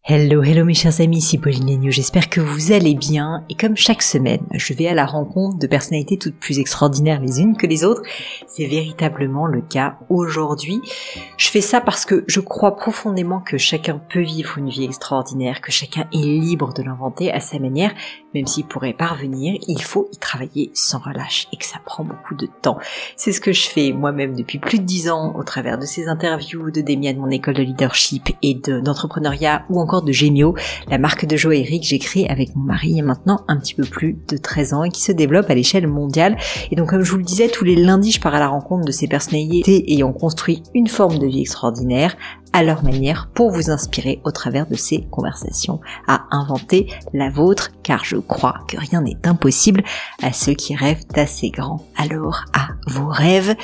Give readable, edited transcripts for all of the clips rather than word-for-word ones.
Hello, hello mes chers amis, ici Pauline Léniaud, j'espère que vous allez bien et comme chaque semaine, je vais à la rencontre de personnalités toutes plus extraordinaires les unes que les autres. C'est véritablement le cas aujourd'hui. Je fais ça parce que je crois profondément que chacun peut vivre une vie extraordinaire, que chacun est libre de l'inventer à sa manière, même s'il pourrait parvenir, il faut y travailler sans relâche et que ça prend beaucoup de temps. C'est ce que je fais moi-même depuis plus de 10 ans au travers de ces interviews, de Demian, mon école de leadership et d'entrepreneuriat ou encore de Gemio, la marque de joaillerie que j'ai créée avec mon mari il y a maintenant un petit peu plus de 13 ans et qui se développe à l'échelle mondiale. Et donc comme je vous le disais, tous les lundis je pars à la rencontre de ces personnalités ayant construit une forme de vie extraordinaire à leur manière pour vous inspirer au travers de ces conversations à inventer la vôtre, car je crois que rien n'est impossible à ceux qui rêvent d'assez grand. Alors à vos rêves,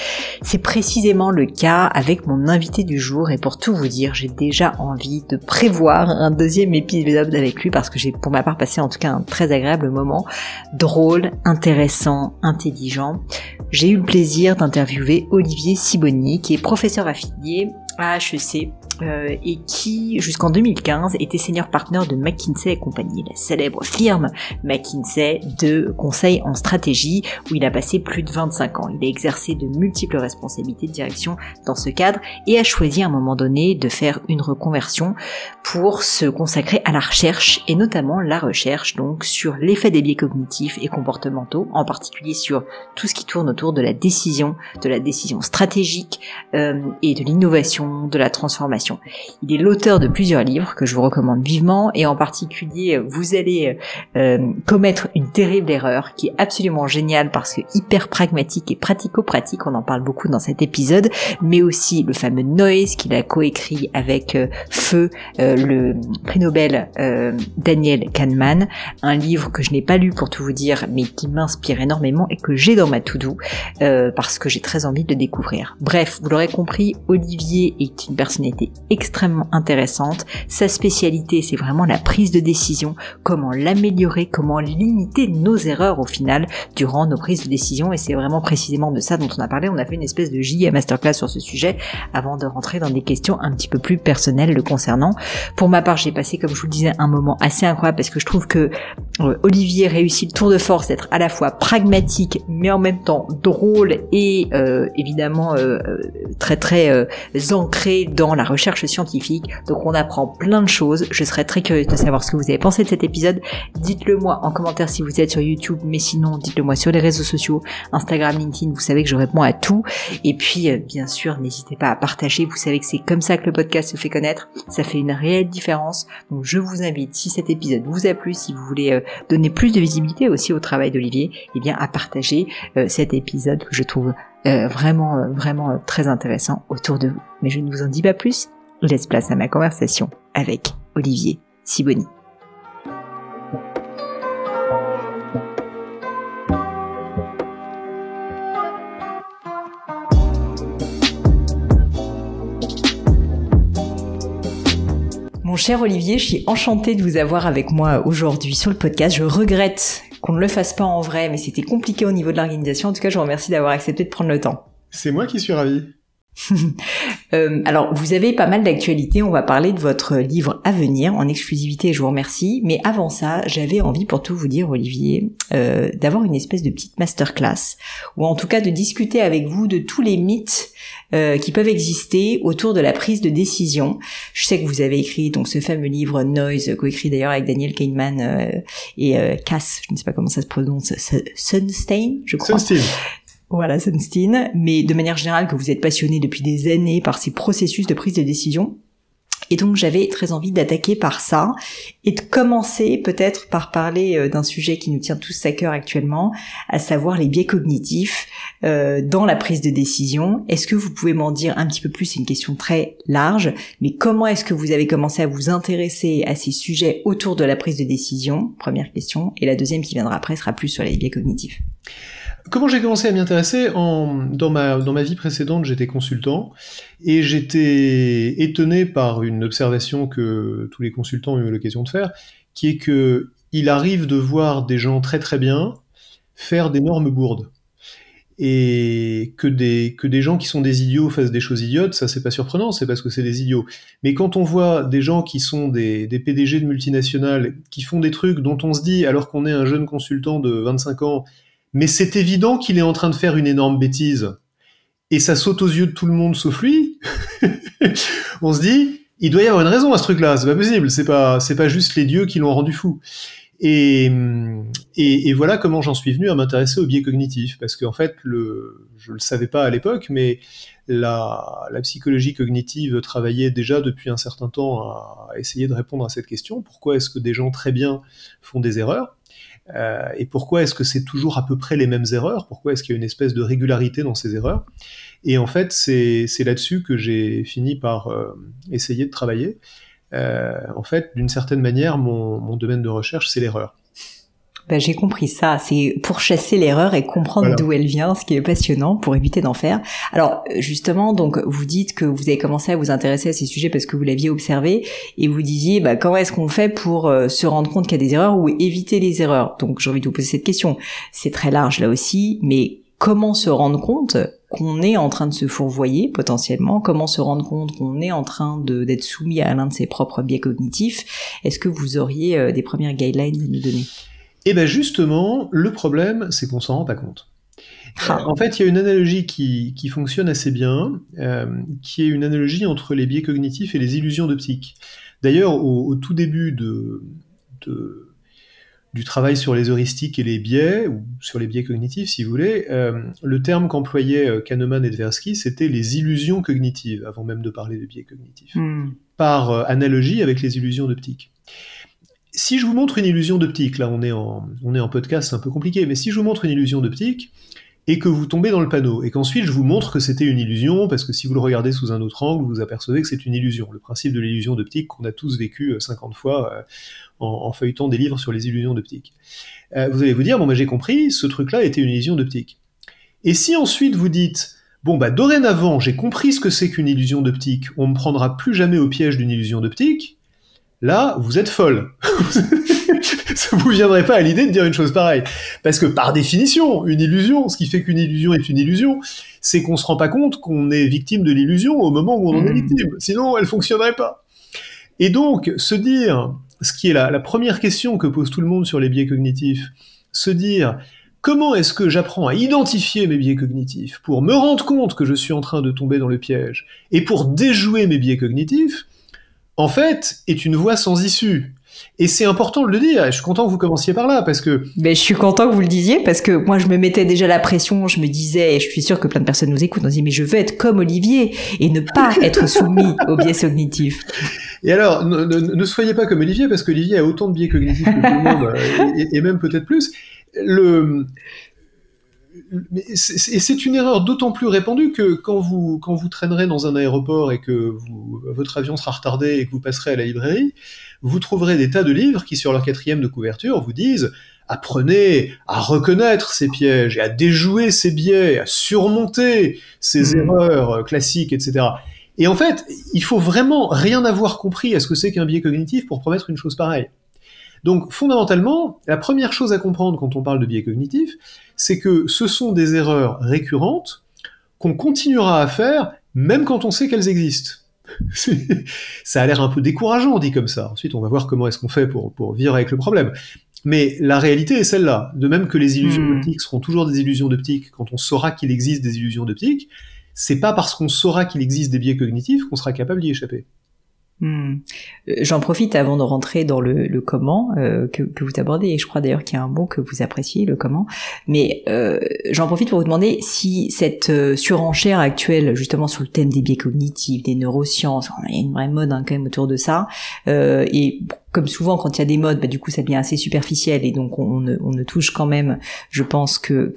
c'est précisément le cas avec mon invité du jour et pour tout vous dire, j'ai déjà envie de prévoir un deuxième épisode avec lui parce que j'ai pour ma part passé en tout cas un très agréable moment, drôle, intéressant, intelligent. J'ai eu le plaisir d'interviewer Olivier Sibony qui est professeur affilié à HEC et qui, jusqu'en 2015, était senior partner de McKinsey & Company, la célèbre firme McKinsey de conseil en stratégie, où il a passé plus de 25 ans. Il a exercé de multiples responsabilités de direction dans ce cadre et a choisi à un moment donné de faire une reconversion pour se consacrer à la recherche, et notamment la recherche donc sur l'effet des biais cognitifs et comportementaux, en particulier sur tout ce qui tourne autour de la décision stratégique et de l'innovation, de la transformation. Il est l'auteur de plusieurs livres que je vous recommande vivement et en particulier vous allez commettre une terrible erreur qui est absolument géniale parce que hyper pragmatique et pratico-pratique, on en parle beaucoup dans cet épisode, mais aussi le fameux Noise qu'il a coécrit avec Feu, le prix Nobel Daniel Kahneman, un livre que je n'ai pas lu pour tout vous dire mais qui m'inspire énormément et que j'ai dans ma to-do parce que j'ai très envie de le découvrir. Bref, vous l'aurez compris, Olivier est une personnalité extrêmement intéressante. Sa spécialité, c'est vraiment la prise de décision, comment l'améliorer, comment limiter nos erreurs au final durant nos prises de décision, et c'est vraiment précisément de ça dont on a parlé. On a fait une espèce de JA masterclass sur ce sujet avant de rentrer dans des questions un petit peu plus personnelles le concernant. Pour ma part, j'ai passé, comme je vous le disais, un moment assez incroyable parce que je trouve que Olivier réussit le tour de force d'être à la fois pragmatique mais en même temps drôle et évidemment très très ancré dans la recherche scientifique. Donc on apprend plein de choses. Je serais très curieuse de savoir ce que vous avez pensé de cet épisode. Dites-le moi en commentaire si vous êtes sur YouTube, mais sinon dites-le moi sur les réseaux sociaux, Instagram, LinkedIn, vous savez que je réponds à tout. Et puis bien sûr, n'hésitez pas à partager, vous savez que c'est comme ça que le podcast se fait connaître, ça fait une réelle différence. Donc je vous invite, si cet épisode vous a plu, si vous voulez donner plus de visibilité aussi au travail d'Olivier, eh bien à partager cet épisode que je trouve vraiment très intéressant autour de vous. Mais je ne vous en dis pas plus, je laisse place à ma conversation avec Olivier Sibony. Mon cher Olivier, je suis enchantée de vous avoir avec moi aujourd'hui sur le podcast. Je regrette qu'on ne le fasse pas en vrai, mais c'était compliqué au niveau de l'organisation. En tout cas, je vous remercie d'avoir accepté de prendre le temps. C'est moi qui suis ravi. Alors, vous avez pas mal d'actualités. On va parler de votre livre à venir en exclusivité. Je vous remercie. Mais avant ça, j'avais envie, pour tout vous dire, Olivier, d'avoir une espèce de petite masterclass, ou en tout cas de discuter avec vous de tous les mythes qui peuvent exister autour de la prise de décision. Je sais que vous avez écrit donc ce fameux livre Noise, coécrit d'ailleurs avec Daniel Kahneman et Cass, je ne sais pas comment ça se prononce, Sunstein, je crois. Sunstein. Voilà, Sunstein, mais de manière générale que vous êtes passionné depuis des années par ces processus de prise de décision. Et donc j'avais très envie d'attaquer par ça et de commencer peut-être par parler d'un sujet qui nous tient tous à cœur actuellement, à savoir les biais cognitifs dans la prise de décision. Est-ce que vous pouvez m'en dire un petit peu plus? C'est une question très large, mais comment est-ce que vous avez commencé à vous intéresser à ces sujets autour de la prise de décision? Première question. Et la deuxième qui viendra après sera plus sur les biais cognitifs. Comment j'ai commencé à m'y intéresser? Dans ma vie précédente, j'étais consultant et j'étais étonné par une observation que tous les consultants ont eu l'occasion de faire, qui est que il arrive de voir des gens très très bien faire d'énormes bourdes. Et que des gens qui sont des idiots fassent des choses idiotes, ça c'est pas surprenant, c'est parce que c'est des idiots. Mais quand on voit des gens qui sont des PDG de multinationales, qui font des trucs dont on se dit, alors qu'on est un jeune consultant de 25 ans, mais c'est évident qu'il est en train de faire une énorme bêtise, et ça saute aux yeux de tout le monde sauf lui, on se dit, il doit y avoir une raison à ce truc-là, c'est pas possible, c'est pas juste les dieux qui l'ont rendu fou. Et voilà comment j'en suis venu à m'intéresser au biais cognitif, parce qu'en fait, je le savais pas à l'époque, mais la psychologie cognitive travaillait déjà depuis un certain temps à essayer de répondre à cette question. Pourquoi est-ce que des gens très bien font des erreurs ? Et pourquoi est-ce que c'est toujours à peu près les mêmes erreurs ? Pourquoi est-ce qu'il y a une espèce de régularité dans ces erreurs ? Et en fait, c'est là-dessus que j'ai fini par essayer de travailler. En fait, d'une certaine manière, mon domaine de recherche, c'est l'erreur. Ben, j'ai compris ça, c'est pour chasser l'erreur et comprendre d'où elle vient, ce qui est passionnant, pour éviter d'en faire. Alors, justement, donc, vous dites que vous avez commencé à vous intéresser à ces sujets parce que vous l'aviez observé, et vous disiez, bah, comment est-ce qu'on fait pour se rendre compte qu'il y a des erreurs ou éviter les erreurs ? Donc, j'ai envie de vous poser cette question. C'est très large, là aussi, mais comment se rendre compte qu'on est en train de se fourvoyer, potentiellement? Comment se rendre compte qu'on est en train d'être soumis à l'un de ses propres biais cognitifs ? Est-ce que vous auriez des premières guidelines à nous donner ? Eh bien justement, le problème, c'est qu'on s'en rend pas compte. En fait, il y a une analogie qui fonctionne assez bien, qui est une analogie entre les biais cognitifs et les illusions d'optique. D'ailleurs, au tout début du travail sur les heuristiques et les biais, ou sur les biais cognitifs, si vous voulez, le terme qu'employaient Kahneman et Tversky, c'était les illusions cognitives, avant même de parler de biais cognitifs, par analogie avec les illusions d'optique. Si je vous montre une illusion d'optique, là on est en podcast, c'est un peu compliqué, mais si je vous montre une illusion d'optique, et que vous tombez dans le panneau, et qu'ensuite je vous montre que c'était une illusion, parce que si vous le regardez sous un autre angle, vous apercevez que c'est une illusion. Le principe de l'illusion d'optique qu'on a tous vécu 50 fois en feuilletant des livres sur les illusions d'optique. Vous allez vous dire, bon bah j'ai compris, ce truc-là était une illusion d'optique. Et si ensuite vous dites, bon bah dorénavant j'ai compris ce que c'est qu'une illusion d'optique, on me prendra plus jamais au piège d'une illusion d'optique, là, vous êtes folle. Ça vous viendrait pas à l'idée de dire une chose pareille. Parce que par définition, une illusion, ce qui fait qu'une illusion est une illusion, c'est qu'on se rend pas compte qu'on est victime de l'illusion au moment où on en est victime. Sinon, elle fonctionnerait pas. Et donc, se dire, ce qui est la première question que pose tout le monde sur les biais cognitifs, se dire, comment est-ce que j'apprends à identifier mes biais cognitifs pour me rendre compte que je suis en train de tomber dans le piège et pour déjouer mes biais cognitifs, en fait, est une voie sans issue. Et c'est important de le dire, et je suis content que vous commenciez par là, parce que... Mais je suis content que vous le disiez, parce que moi je me mettais déjà la pression, je me disais, et je suis sûre que plein de personnes nous écoutent, on se dit, mais je veux être comme Olivier, et ne pas être soumis aux biais cognitifs. Et alors, ne soyez pas comme Olivier, parce qu'Olivier a autant de biais cognitifs que tout le monde, et même peut-être plus. Et c'est une erreur d'autant plus répandue que quand vous traînerez dans un aéroport et que votre avion sera retardé et que vous passerez à la librairie, vous trouverez des tas de livres qui, sur leur 4e de couverture, vous disent « Apprenez à reconnaître ces pièges et à déjouer ces biais, à surmonter ces erreurs classiques, etc. » Et en fait, il faut vraiment rien avoir compris à ce que c'est qu'un biais cognitif pour promettre une chose pareille. Donc, fondamentalement, la première chose à comprendre quand on parle de biais cognitifs, c'est que ce sont des erreurs récurrentes qu'on continuera à faire même quand on sait qu'elles existent. Ça a l'air un peu décourageant dit comme ça. Ensuite, on va voir comment est-ce qu'on fait pour vivre avec le problème. Mais la réalité est celle-là. De même que les illusions d'optique seront toujours des illusions d'optique quand on saura qu'il existe des illusions d'optique, c'est pas parce qu'on saura qu'il existe des biais cognitifs qu'on sera capable d'y échapper. J'en profite avant de rentrer dans le comment que vous abordez, et je crois d'ailleurs qu'il y a un mot que vous appréciez, le comment, mais j'en profite pour vous demander si cette surenchère actuelle justement sur le thème des biais cognitifs, des neurosciences, il y a une vraie mode quand même autour de ça, et comme souvent quand il y a des modes, du coup ça devient assez superficiel, et donc on ne touche quand même, je pense que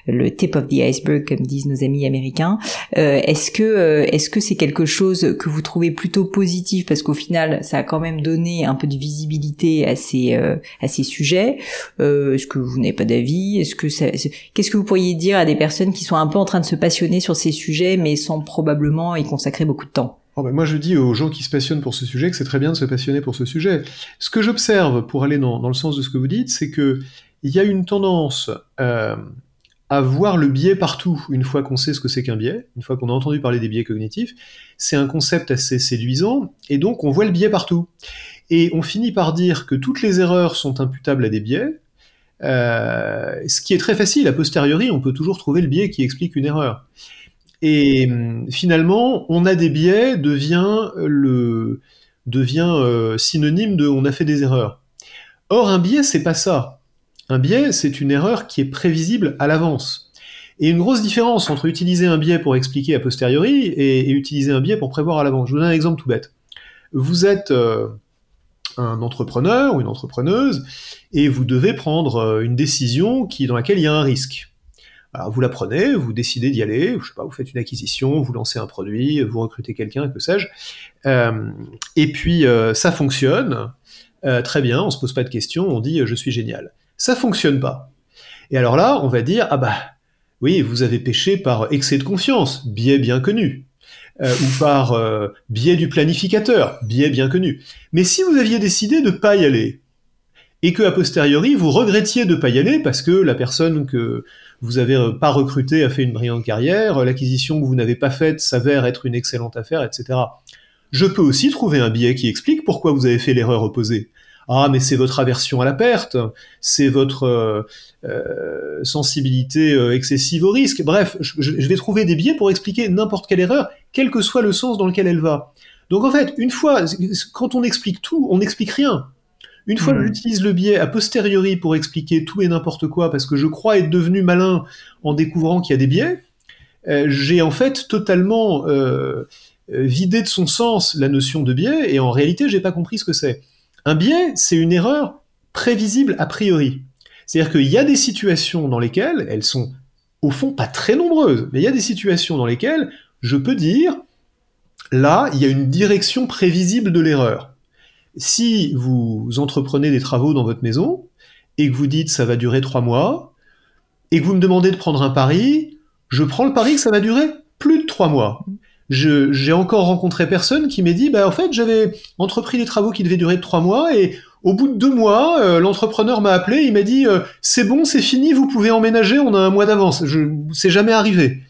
le tip of the iceberg, comme disent nos amis américains. Est-ce que c'est quelque chose que vous trouvez plutôt positif, parce qu'au final ça a quand même donné un peu de visibilité à ces sujets? Est-ce que vous n'avez pas d'avis? Qu'est-ce que vous pourriez dire à des personnes qui sont un peu en train de se passionner sur ces sujets mais sans probablement y consacrer beaucoup de temps? Moi, je dis aux gens qui se passionnent pour ce sujet que c'est très bien de se passionner pour ce sujet. Ce que j'observe, pour aller dans le sens de ce que vous dites, c'est que il y a une tendance à voir le biais partout, une fois qu'on sait ce que c'est qu'un biais, une fois qu'on a entendu parler des biais cognitifs. C'est un concept assez séduisant, et donc on voit le biais partout. Et on finit par dire que toutes les erreurs sont imputables à des biais, ce qui est très facile, a posteriori, on peut toujours trouver le biais qui explique une erreur. Et finalement, on a des biais devient synonyme de on a fait des erreurs. Or, un biais, c'est pas ça. Un biais, c'est une erreur qui est prévisible à l'avance. Et une grosse différence entre utiliser un biais pour expliquer a posteriori et utiliser un biais pour prévoir à l'avance. Je vous donne un exemple tout bête. Vous êtes un entrepreneur ou une entrepreneuse et vous devez prendre une décision dans laquelle il y a un risque. Alors vous la prenez, vous décidez d'y aller, je sais pas, vous faites une acquisition, vous lancez un produit, vous recrutez quelqu'un, que sais-je, et puis ça fonctionne, très bien, on se pose pas de questions, on dit je suis génial. Ça fonctionne pas. Et alors là, on va dire ah bah oui, vous avez péché par excès de confiance, biais bien connu, ou par biais du planificateur, biais bien connu. Mais si vous aviez décidé de pas y aller, et que a posteriori vous regrettiez de pas y aller parce que la personne que vous avez pas recrutée a fait une brillante carrière, l'acquisition que vous n'avez pas faite s'avère être une excellente affaire, etc. Je peux aussi trouver un biais qui explique pourquoi vous avez fait l'erreur opposée. Ah, mais c'est votre aversion à la perte, c'est votre sensibilité excessive au risque. Bref, je vais trouver des biais pour expliquer n'importe quelle erreur, quel que soit le sens dans lequel elle va. Donc en fait, une fois, quand on explique tout, on n'explique rien. Une fois que j'utilise le biais a posteriori pour expliquer tout et n'importe quoi, parce que je crois être devenu malin en découvrant qu'il y a des biais, j'ai en fait totalement vidé de son sens la notion de biais, et en réalité, j'ai pas compris ce que c'est. Un biais, c'est une erreur prévisible a priori. C'est-à-dire qu'il y a des situations dans lesquelles, elles sont au fond pas très nombreuses, mais il y a des situations dans lesquelles je peux dire, là, il y a une direction prévisible de l'erreur. Si vous entreprenez des travaux dans votre maison, et que vous dites ça va durer 3 mois, et que vous me demandez de prendre un pari, je prends le pari que ça va durer plus de 3 mois. J'ai encore rencontré personne qui m'ait dit, bah en fait j'avais entrepris des travaux qui devaient durer 3 mois, et au bout de 2 mois, l'entrepreneur m'a appelé, il m'a dit, c'est bon, c'est fini, vous pouvez emménager, on a un mois d'avance. C'est jamais arrivé.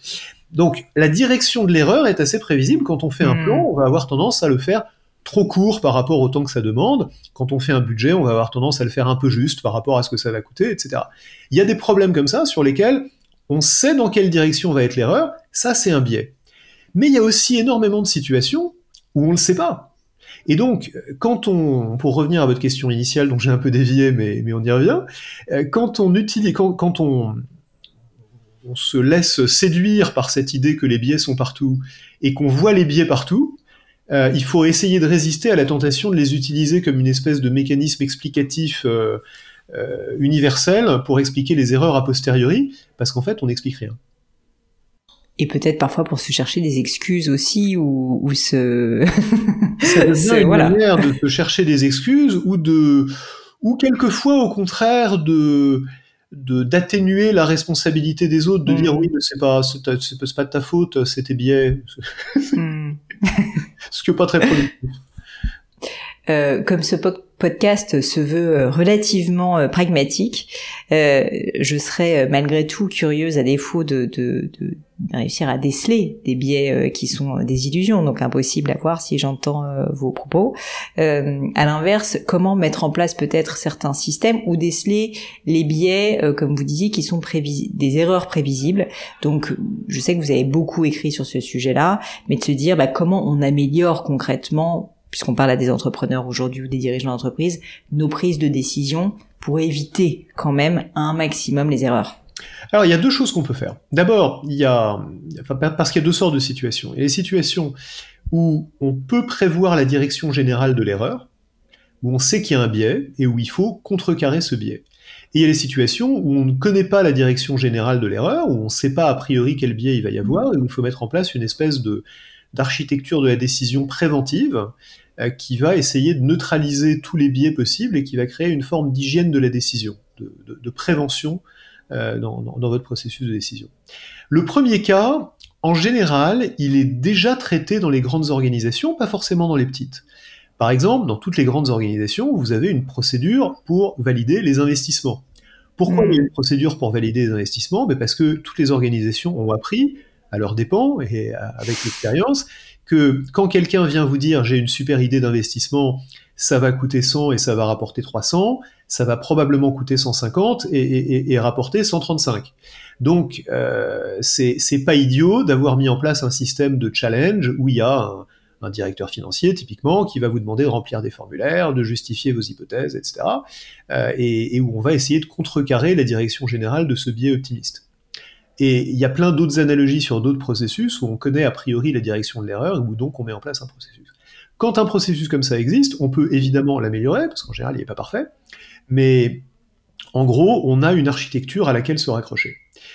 Donc la direction de l'erreur est assez prévisible. Quand on fait un plan, on va avoir tendance à le faire trop court par rapport au temps que ça demande. Quand on fait un budget, on va avoir tendance à le faire un peu juste par rapport à ce que ça va coûter, etc. Il y a des problèmes comme ça sur lesquels on sait dans quelle direction va être l'erreur, ça c'est un biais. Mais il y a aussi énormément de situations où on ne le sait pas. Et donc, pour revenir à votre question initiale, dont j'ai un peu dévié, mais on y revient, quand on se laisse séduire par cette idée que les biais sont partout, et qu'on voit les biais partout, il faut essayer de résister à la tentation de les utiliser comme une espèce de mécanisme explicatif universel pour expliquer les erreurs a posteriori, parce qu'en fait, on n'explique rien. Et peut-être parfois pour se chercher des excuses aussi, ou se... Ça devient une manière de se chercher des excuses, ou quelquefois, au contraire, d'atténuer la responsabilité des autres, de dire oui, mais c'est pas de ta faute, c'était biais. Ce qui n'est pas très productif. Comme ce podcast se veut relativement pragmatique, je serais malgré tout curieuse, à défaut de réussir à déceler des biais qui sont des illusions, donc impossible à voir si j'entends vos propos. À l'inverse, comment mettre en place peut-être certains systèmes ou déceler les biais, comme vous disiez, qui sont des erreurs prévisibles. Donc, je sais que vous avez beaucoup écrit sur ce sujet-là, mais de se dire comment on améliore concrètement, puisqu'on parle à des entrepreneurs aujourd'hui ou des dirigeants d'entreprise, nos prises de décision pour éviter quand même un maximum les erreurs. Alors, il y a 2 choses qu'on peut faire. D'abord, parce qu'il y a 2 sortes de situations. Il y a les situations où on peut prévoir la direction générale de l'erreur, où on sait qu'il y a un biais et où il faut contrecarrer ce biais. Et il y a les situations où on ne connaît pas la direction générale de l'erreur, où on ne sait pas a priori quel biais il va y avoir, et où il faut mettre en place une espèce d'architecture de la décision préventive qui va essayer de neutraliser tous les biais possibles et qui va créer une forme d'hygiène de la décision, de prévention dans votre processus de décision. Le premier cas, en général, il est déjà traité dans les grandes organisations, pas forcément dans les petites. Par exemple, dans toutes les grandes organisations, vous avez une procédure pour valider les investissements. Pourquoi il y a une procédure pour valider les investissements? Parce que toutes les organisations ont appris, à leurs dépens et avec l'expérience, que quand quelqu'un vient vous dire j'ai une super idée d'investissement, ça va coûter 100 et ça va rapporter 300, ça va probablement coûter 150 et rapporter 135. Donc c'est pas idiot d'avoir mis en place un système de challenge où il y a un directeur financier typiquement qui va vous demander de remplir des formulaires, de justifier vos hypothèses, etc. Et où on va essayer de contrecarrer la direction générale de ce biais optimiste. Et il y a plein d'autres analogies sur d'autres processus où on connaît a priori la direction de l'erreur, où donc on met en place un processus. Quand un processus comme ça existe, on peut évidemment l'améliorer, parce qu'en général il n'est pas parfait, mais en gros, on a une architecture à laquelle se raccrocher.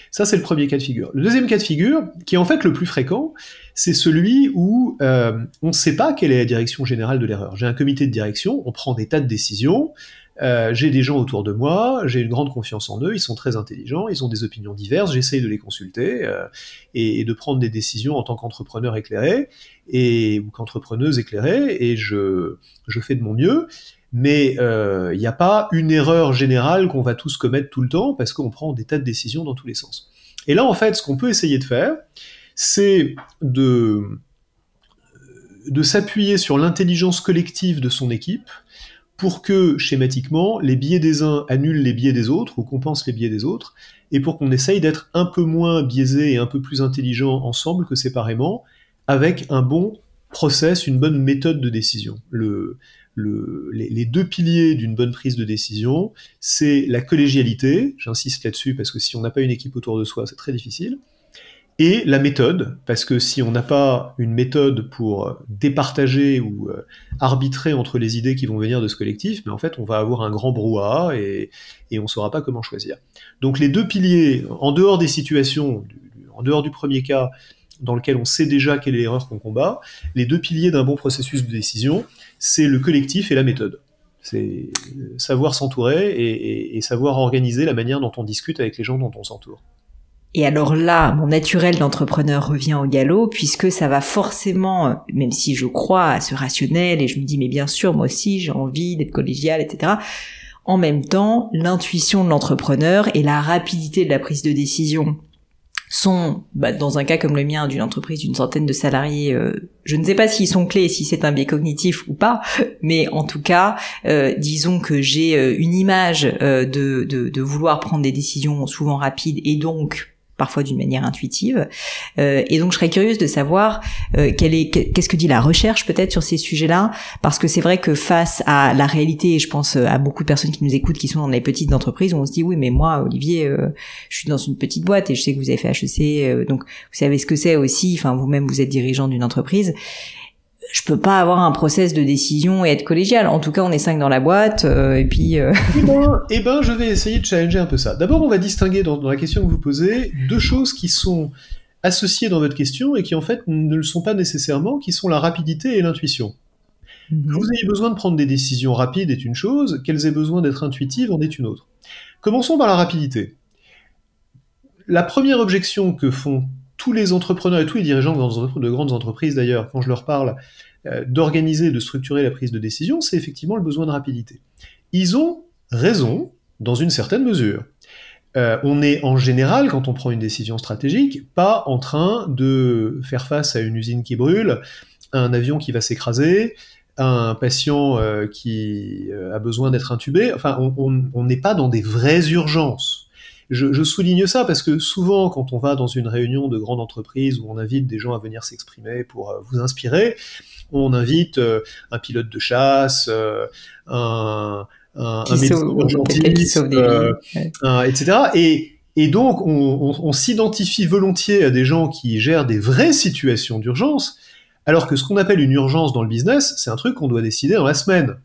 Ça, c'est le premier cas de figure. Le deuxième cas de figure, qui est en fait le plus fréquent, c'est celui où on ne sait pas quelle est la direction générale de l'erreur. J'ai un comité de direction, on prend des tas de décisions, j'ai des gens autour de moi, j'ai une grande confiance en eux, ils sont très intelligents, ils ont des opinions diverses, j'essaye de les consulter et de prendre des décisions en tant qu'entrepreneur éclairé ou qu'entrepreneuse éclairée, et je fais de mon mieux. Mais il n'y a pas une erreur générale qu'on va tous commettre tout le temps parce qu'on prend des tas de décisions dans tous les sens. Et là, en fait, ce qu'on peut essayer de faire, c'est de s'appuyer sur l'intelligence collective de son équipe pour que, schématiquement, les biais des uns annulent les biais des autres ou compensent les biais des autres, et pour qu'on essaye d'être un peu moins biaisé et un peu plus intelligent ensemble que séparément, avec un bon process, une bonne méthode de décision. Les deux piliers d'une bonne prise de décision, c'est la collégialité, j'insiste là-dessus parce que si on n'a pas une équipe autour de soi, c'est très difficile, et la méthode, parce que si on n'a pas une méthode pour départager ou arbitrer entre les idées qui vont venir de ce collectif, mais en fait on va avoir un grand brouhaha et on ne saura pas comment choisir. Donc les deux piliers, en dehors des situations, en dehors du premier cas, dans lequel on sait déjà quelle est l'erreur qu'on combat, les deux piliers d'un bon processus de décision, c'est le collectif et la méthode. C'est savoir s'entourer et savoir organiser la manière dont on discute avec les gens dont on s'entoure. Et alors là, mon naturel d'entrepreneur revient au galop, puisque ça va forcément, même si je crois à ce rationnel, et je me dis, mais bien sûr, moi aussi, j'ai envie d'être collégial, etc. En même temps, l'intuition de l'entrepreneur et la rapidité de la prise de décision sont, dans un cas comme le mien, d'une entreprise d'une centaine de salariés, je ne sais pas s'ils sont clés, si c'est un biais cognitif ou pas, mais en tout cas, disons que j'ai une image de vouloir prendre des décisions souvent rapides et donc parfois d'une manière intuitive. Et donc, je serais curieuse de savoir qu'est-ce que dit la recherche peut-être sur ces sujets-là, parce que c'est vrai que face à la réalité, et je pense à beaucoup de personnes qui nous écoutent, qui sont dans les petites entreprises, où on se dit, oui, mais moi, Olivier, je suis dans une petite boîte et je sais que vous avez fait HEC, donc vous savez ce que c'est aussi, enfin, vous-même, vous êtes dirigeant d'une entreprise. Je peux pas avoir un process de décision et être collégial. En tout cas, on est 5 dans la boîte, et puis... Eh ben, je vais essayer de challenger un peu ça. D'abord, on va distinguer dans la question que vous posez deux choses qui sont associées dans votre question et qui, en fait, ne le sont pas nécessairement, qui sont la rapidité et l'intuition. Que vous ayez besoin de prendre des décisions rapides est une chose, qu'elles aient besoin d'être intuitives en est une autre. Commençons par la rapidité. La première objection que font tous les entrepreneurs et tous les dirigeants de grandes entreprises d'ailleurs, quand je leur parle d'organiser, de structurer la prise de décision, c'est effectivement le besoin de rapidité. Ils ont raison dans une certaine mesure. On est en général, quand on prend une décision stratégique, pas en train de faire face à une usine qui brûle, à un avion qui va s'écraser, à un patient qui a besoin d'être intubé. Enfin, on n'est pas dans des vraies urgences. Je souligne ça parce que souvent, quand on va dans une réunion de grande entreprise où on invite des gens à venir s'exprimer pour vous inspirer, on invite un pilote de chasse, un médecin urgentiste, etc. Et donc, on s'identifie volontiers à des gens qui gèrent des vraies situations d'urgence, alors que ce qu'on appelle une urgence dans le business, c'est un truc qu'on doit décider dans la semaine.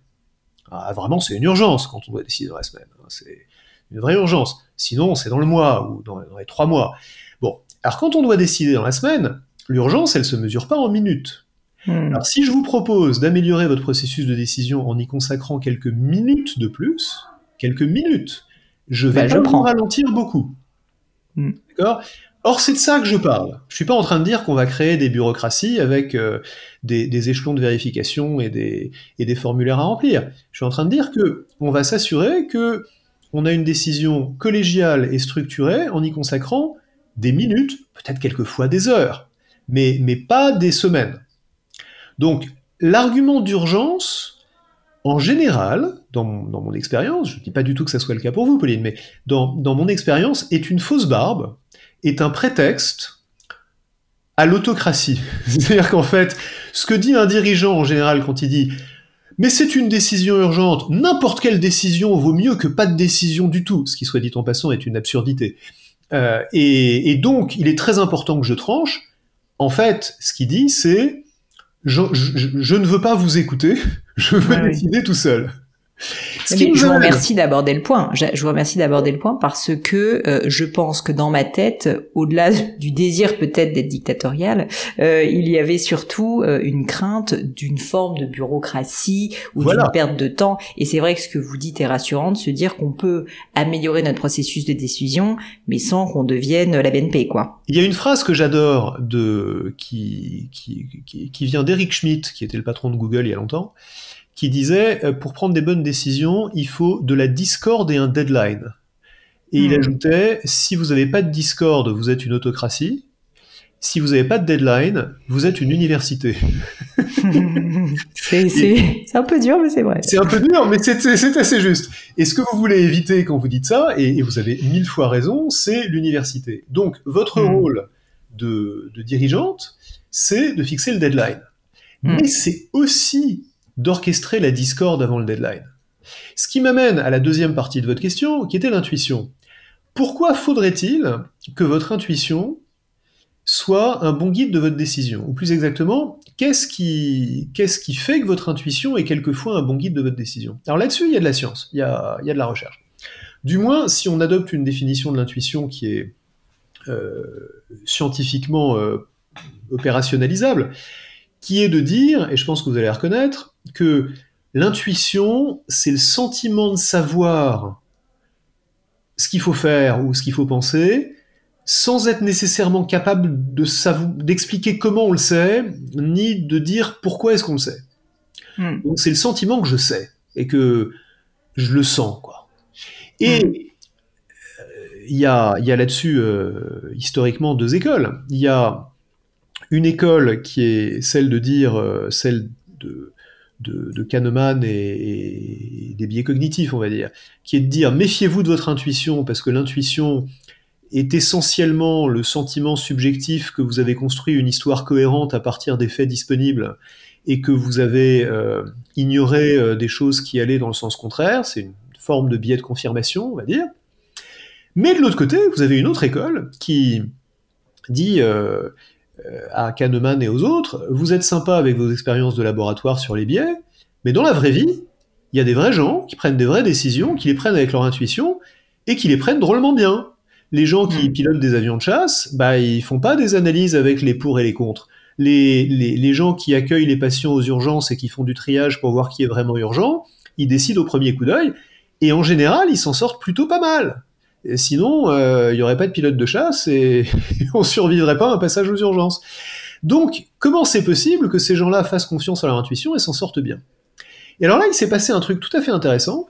Ah, vraiment, c'est une urgence quand on doit décider dans la semaine. C'est une vraie urgence. Sinon, c'est dans le mois ou dans les 3 mois. Bon, alors quand on doit décider dans la semaine, l'urgence, elle se mesure pas en minutes. Alors si je vous propose d'améliorer votre processus de décision en y consacrant quelques minutes de plus, je vais pas vous ralentir beaucoup. D'accord ? Or, c'est de ça que je parle. Je suis pas en train de dire qu'on va créer des bureaucraties avec des échelons de vérification et des formulaires à remplir. Je suis en train de dire que on va s'assurer que on a une décision collégiale et structurée en y consacrant des minutes, peut-être quelquefois des heures, mais pas des semaines. Donc, l'argument d'urgence, en général, dans mon expérience, je ne dis pas du tout que ça soit le cas pour vous, Pauline, mais dans mon expérience, est une fausse barbe, est un prétexte à l'autocratie. C'est-à-dire qu'en fait, ce que dit un dirigeant en général quand il dit « mais c'est une décision urgente, n'importe quelle décision vaut mieux que pas de décision du tout », ce qui, soit dit en passant, est une absurdité. Et donc, il est très important que je tranche. En fait, ce qu'il dit, c'est je ne veux pas vous écouter, je veux décider tout seul. Je vous remercie d'aborder le point. Je vous remercie d'aborder le point parce que je pense que dans ma tête, au-delà du désir peut-être d'être dictatorial, il y avait surtout une crainte d'une forme de bureaucratie ou d'une perte de temps. Et c'est vrai que ce que vous dites est rassurant, de se dire qu'on peut améliorer notre processus de décision, mais sans qu'on devienne la BNP, quoi. Il y a une phrase que j'adore qui vient d'Eric Schmidt, qui était le patron de Google il y a longtemps, qui disait « Pour prendre des bonnes décisions, il faut de la discorde et un deadline ». Et il ajoutait « Si vous n'avez pas de discorde, vous êtes une autocratie. Si vous n'avez pas de deadline, vous êtes une université. » C'est un peu dur, mais c'est vrai. C'est un peu dur, mais c'est assez juste. Et ce que vous voulez éviter quand vous dites ça, et vous avez 1000 fois raison, c'est l'université. Donc, votre rôle de dirigeante, c'est de fixer le deadline. Mais c'est aussi d'orchestrer la discorde avant le deadline. Ce qui m'amène à la deuxième partie de votre question, qui était l'intuition. Pourquoi faudrait-il que votre intuition soit un bon guide de votre décision? Ou plus exactement, qu'est-ce qui fait que votre intuition est quelquefois un bon guide de votre décision? Alors là-dessus, il y a de la science, il y a de la recherche. Du moins, si on adopte une définition de l'intuition qui est scientifiquement opérationnalisable, qui est de dire, et je pense que vous allez la reconnaître, que l'intuition, c'est le sentiment de savoir ce qu'il faut faire ou ce qu'il faut penser, sans être nécessairement capable d'expliquer comment on le sait, ni de dire pourquoi est-ce qu'on le sait. Donc c'est le sentiment que je sais, et que je le sens, quoi. Et il y a là-dessus, historiquement, deux écoles. Il y a une école qui est celle de dire, celle de Kahneman et des biais cognitifs, on va dire, qui est de dire méfiez-vous de votre intuition, parce que l'intuition est essentiellement le sentiment subjectif que vous avez construit une histoire cohérente à partir des faits disponibles et que vous avez ignoré des choses qui allaient dans le sens contraire. C'est une forme de biais de confirmation, on va dire. Mais de l'autre côté, vous avez une autre école qui dit à Kahneman et aux autres, vous êtes sympa avec vos expériences de laboratoire sur les biais, mais dans la vraie vie, il y a des vrais gens qui prennent des vraies décisions, qui les prennent avec leur intuition, et qui les prennent drôlement bien. Les gens qui pilotent des avions de chasse, bah, ils font pas des analyses avec les pour et les contre. Les gens qui accueillent les patients aux urgences et qui font du triage pour voir qui est vraiment urgent, ils décident au premier coup d'œil, et en général, ils s'en sortent plutôt pas mal. Et sinon, il n'y aurait pas de pilote de chasse et on survivrait pas à un passage aux urgences. Donc, comment c'est possible que ces gens-là fassent confiance à leur intuition et s'en sortent bien? Et alors là, il s'est passé un truc tout à fait intéressant,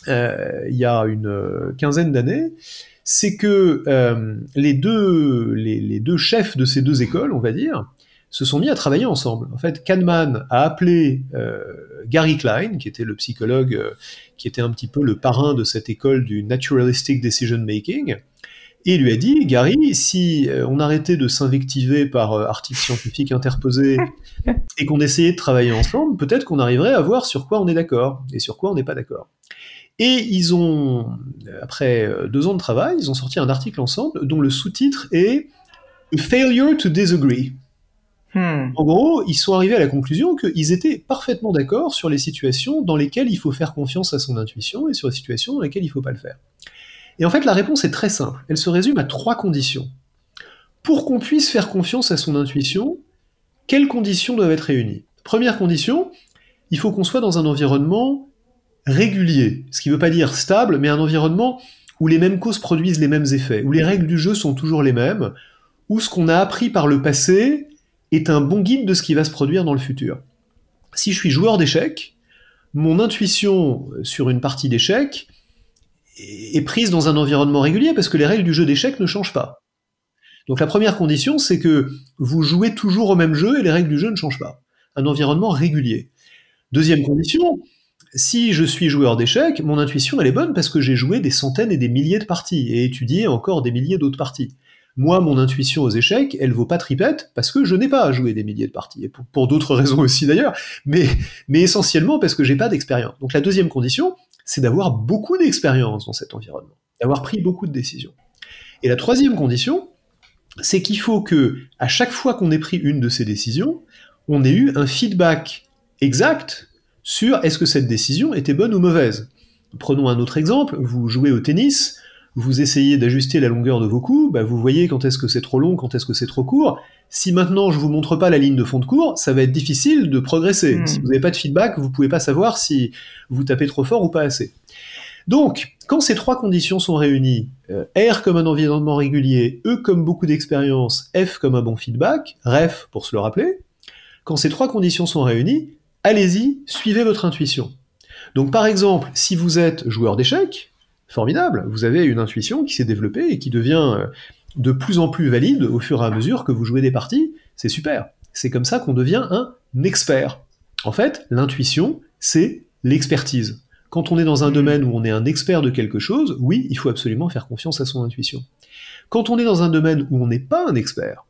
il y a une quinzaine d'années, c'est que les deux chefs de ces deux écoles, on va dire, se sont mis à travailler ensemble. En fait, Kahneman a appelé Gary Klein, qui était le psychologue qui était un petit peu le parrain de cette école du naturalistic decision making, et il lui a dit, Gary, si on arrêtait de s'invectiver par articles scientifiques interposés et qu'on essayait de travailler ensemble, peut-être qu'on arriverait à voir sur quoi on est d'accord et sur quoi on n'est pas d'accord. Et ils ont, après 2 ans de travail, ils ont sorti un article ensemble dont le sous-titre est « Failure to disagree ». En gros, ils sont arrivés à la conclusion qu'ils étaient parfaitement d'accord sur les situations dans lesquelles il faut faire confiance à son intuition et sur les situations dans lesquelles il ne faut pas le faire. Et en fait, la réponse est très simple. Elle se résume à 3 conditions. Pour qu'on puisse faire confiance à son intuition, quelles conditions doivent être réunies? Première condition, il faut qu'on soit dans un environnement régulier, ce qui ne veut pas dire stable, mais un environnement où les mêmes causes produisent les mêmes effets, où les règles du jeu sont toujours les mêmes, où ce qu'on a appris par le passé est un bon guide de ce qui va se produire dans le futur. Si je suis joueur d'échecs, mon intuition sur une partie d'échecs est prise dans un environnement régulier parce que les règles du jeu d'échecs ne changent pas. Donc la première condition, c'est que vous jouez toujours au même jeu et les règles du jeu ne changent pas. Un environnement régulier. Deuxième condition, si je suis joueur d'échecs, mon intuition elle est bonne parce que j'ai joué des centaines et des milliers de parties et étudié encore des milliers d'autres parties. Moi, mon intuition aux échecs, elle vaut pas tripette parce que je n'ai pas joué des milliers de parties, et pour d'autres raisons aussi d'ailleurs, mais essentiellement parce que j'ai pas d'expérience. Donc la deuxième condition, c'est d'avoir beaucoup d'expérience dans cet environnement, d'avoir pris beaucoup de décisions. Et la troisième condition, c'est qu'il faut que, à chaque fois qu'on ait pris une de ces décisions, on ait eu un feedback exact sur est-ce que cette décision était bonne ou mauvaise. Prenons un autre exemple, vous jouez au tennis, vous essayez d'ajuster la longueur de vos coups, vous voyez quand est-ce que c'est trop long, quand est-ce que c'est trop court. Si maintenant je vous montre pas la ligne de fond de cours, ça va être difficile de progresser. Si vous n'avez pas de feedback, vous pouvez pas savoir si vous tapez trop fort ou pas assez. Donc, quand ces trois conditions sont réunies, R comme un environnement régulier, E comme beaucoup d'expérience, F comme un bon feedback, REF pour se le rappeler, quand ces trois conditions sont réunies, allez-y, suivez votre intuition. Donc par exemple, si vous êtes joueur d'échecs, formidable, vous avez une intuition qui s'est développée et qui devient de plus en plus valide au fur et à mesure que vous jouez des parties, c'est super. C'est comme ça qu'on devient un expert. En fait, l'intuition, c'est l'expertise. Quand on est dans un domaine où on est un expert de quelque chose, oui, il faut absolument faire confiance à son intuition. Quand on est dans un domaine où on n'est pas un expert,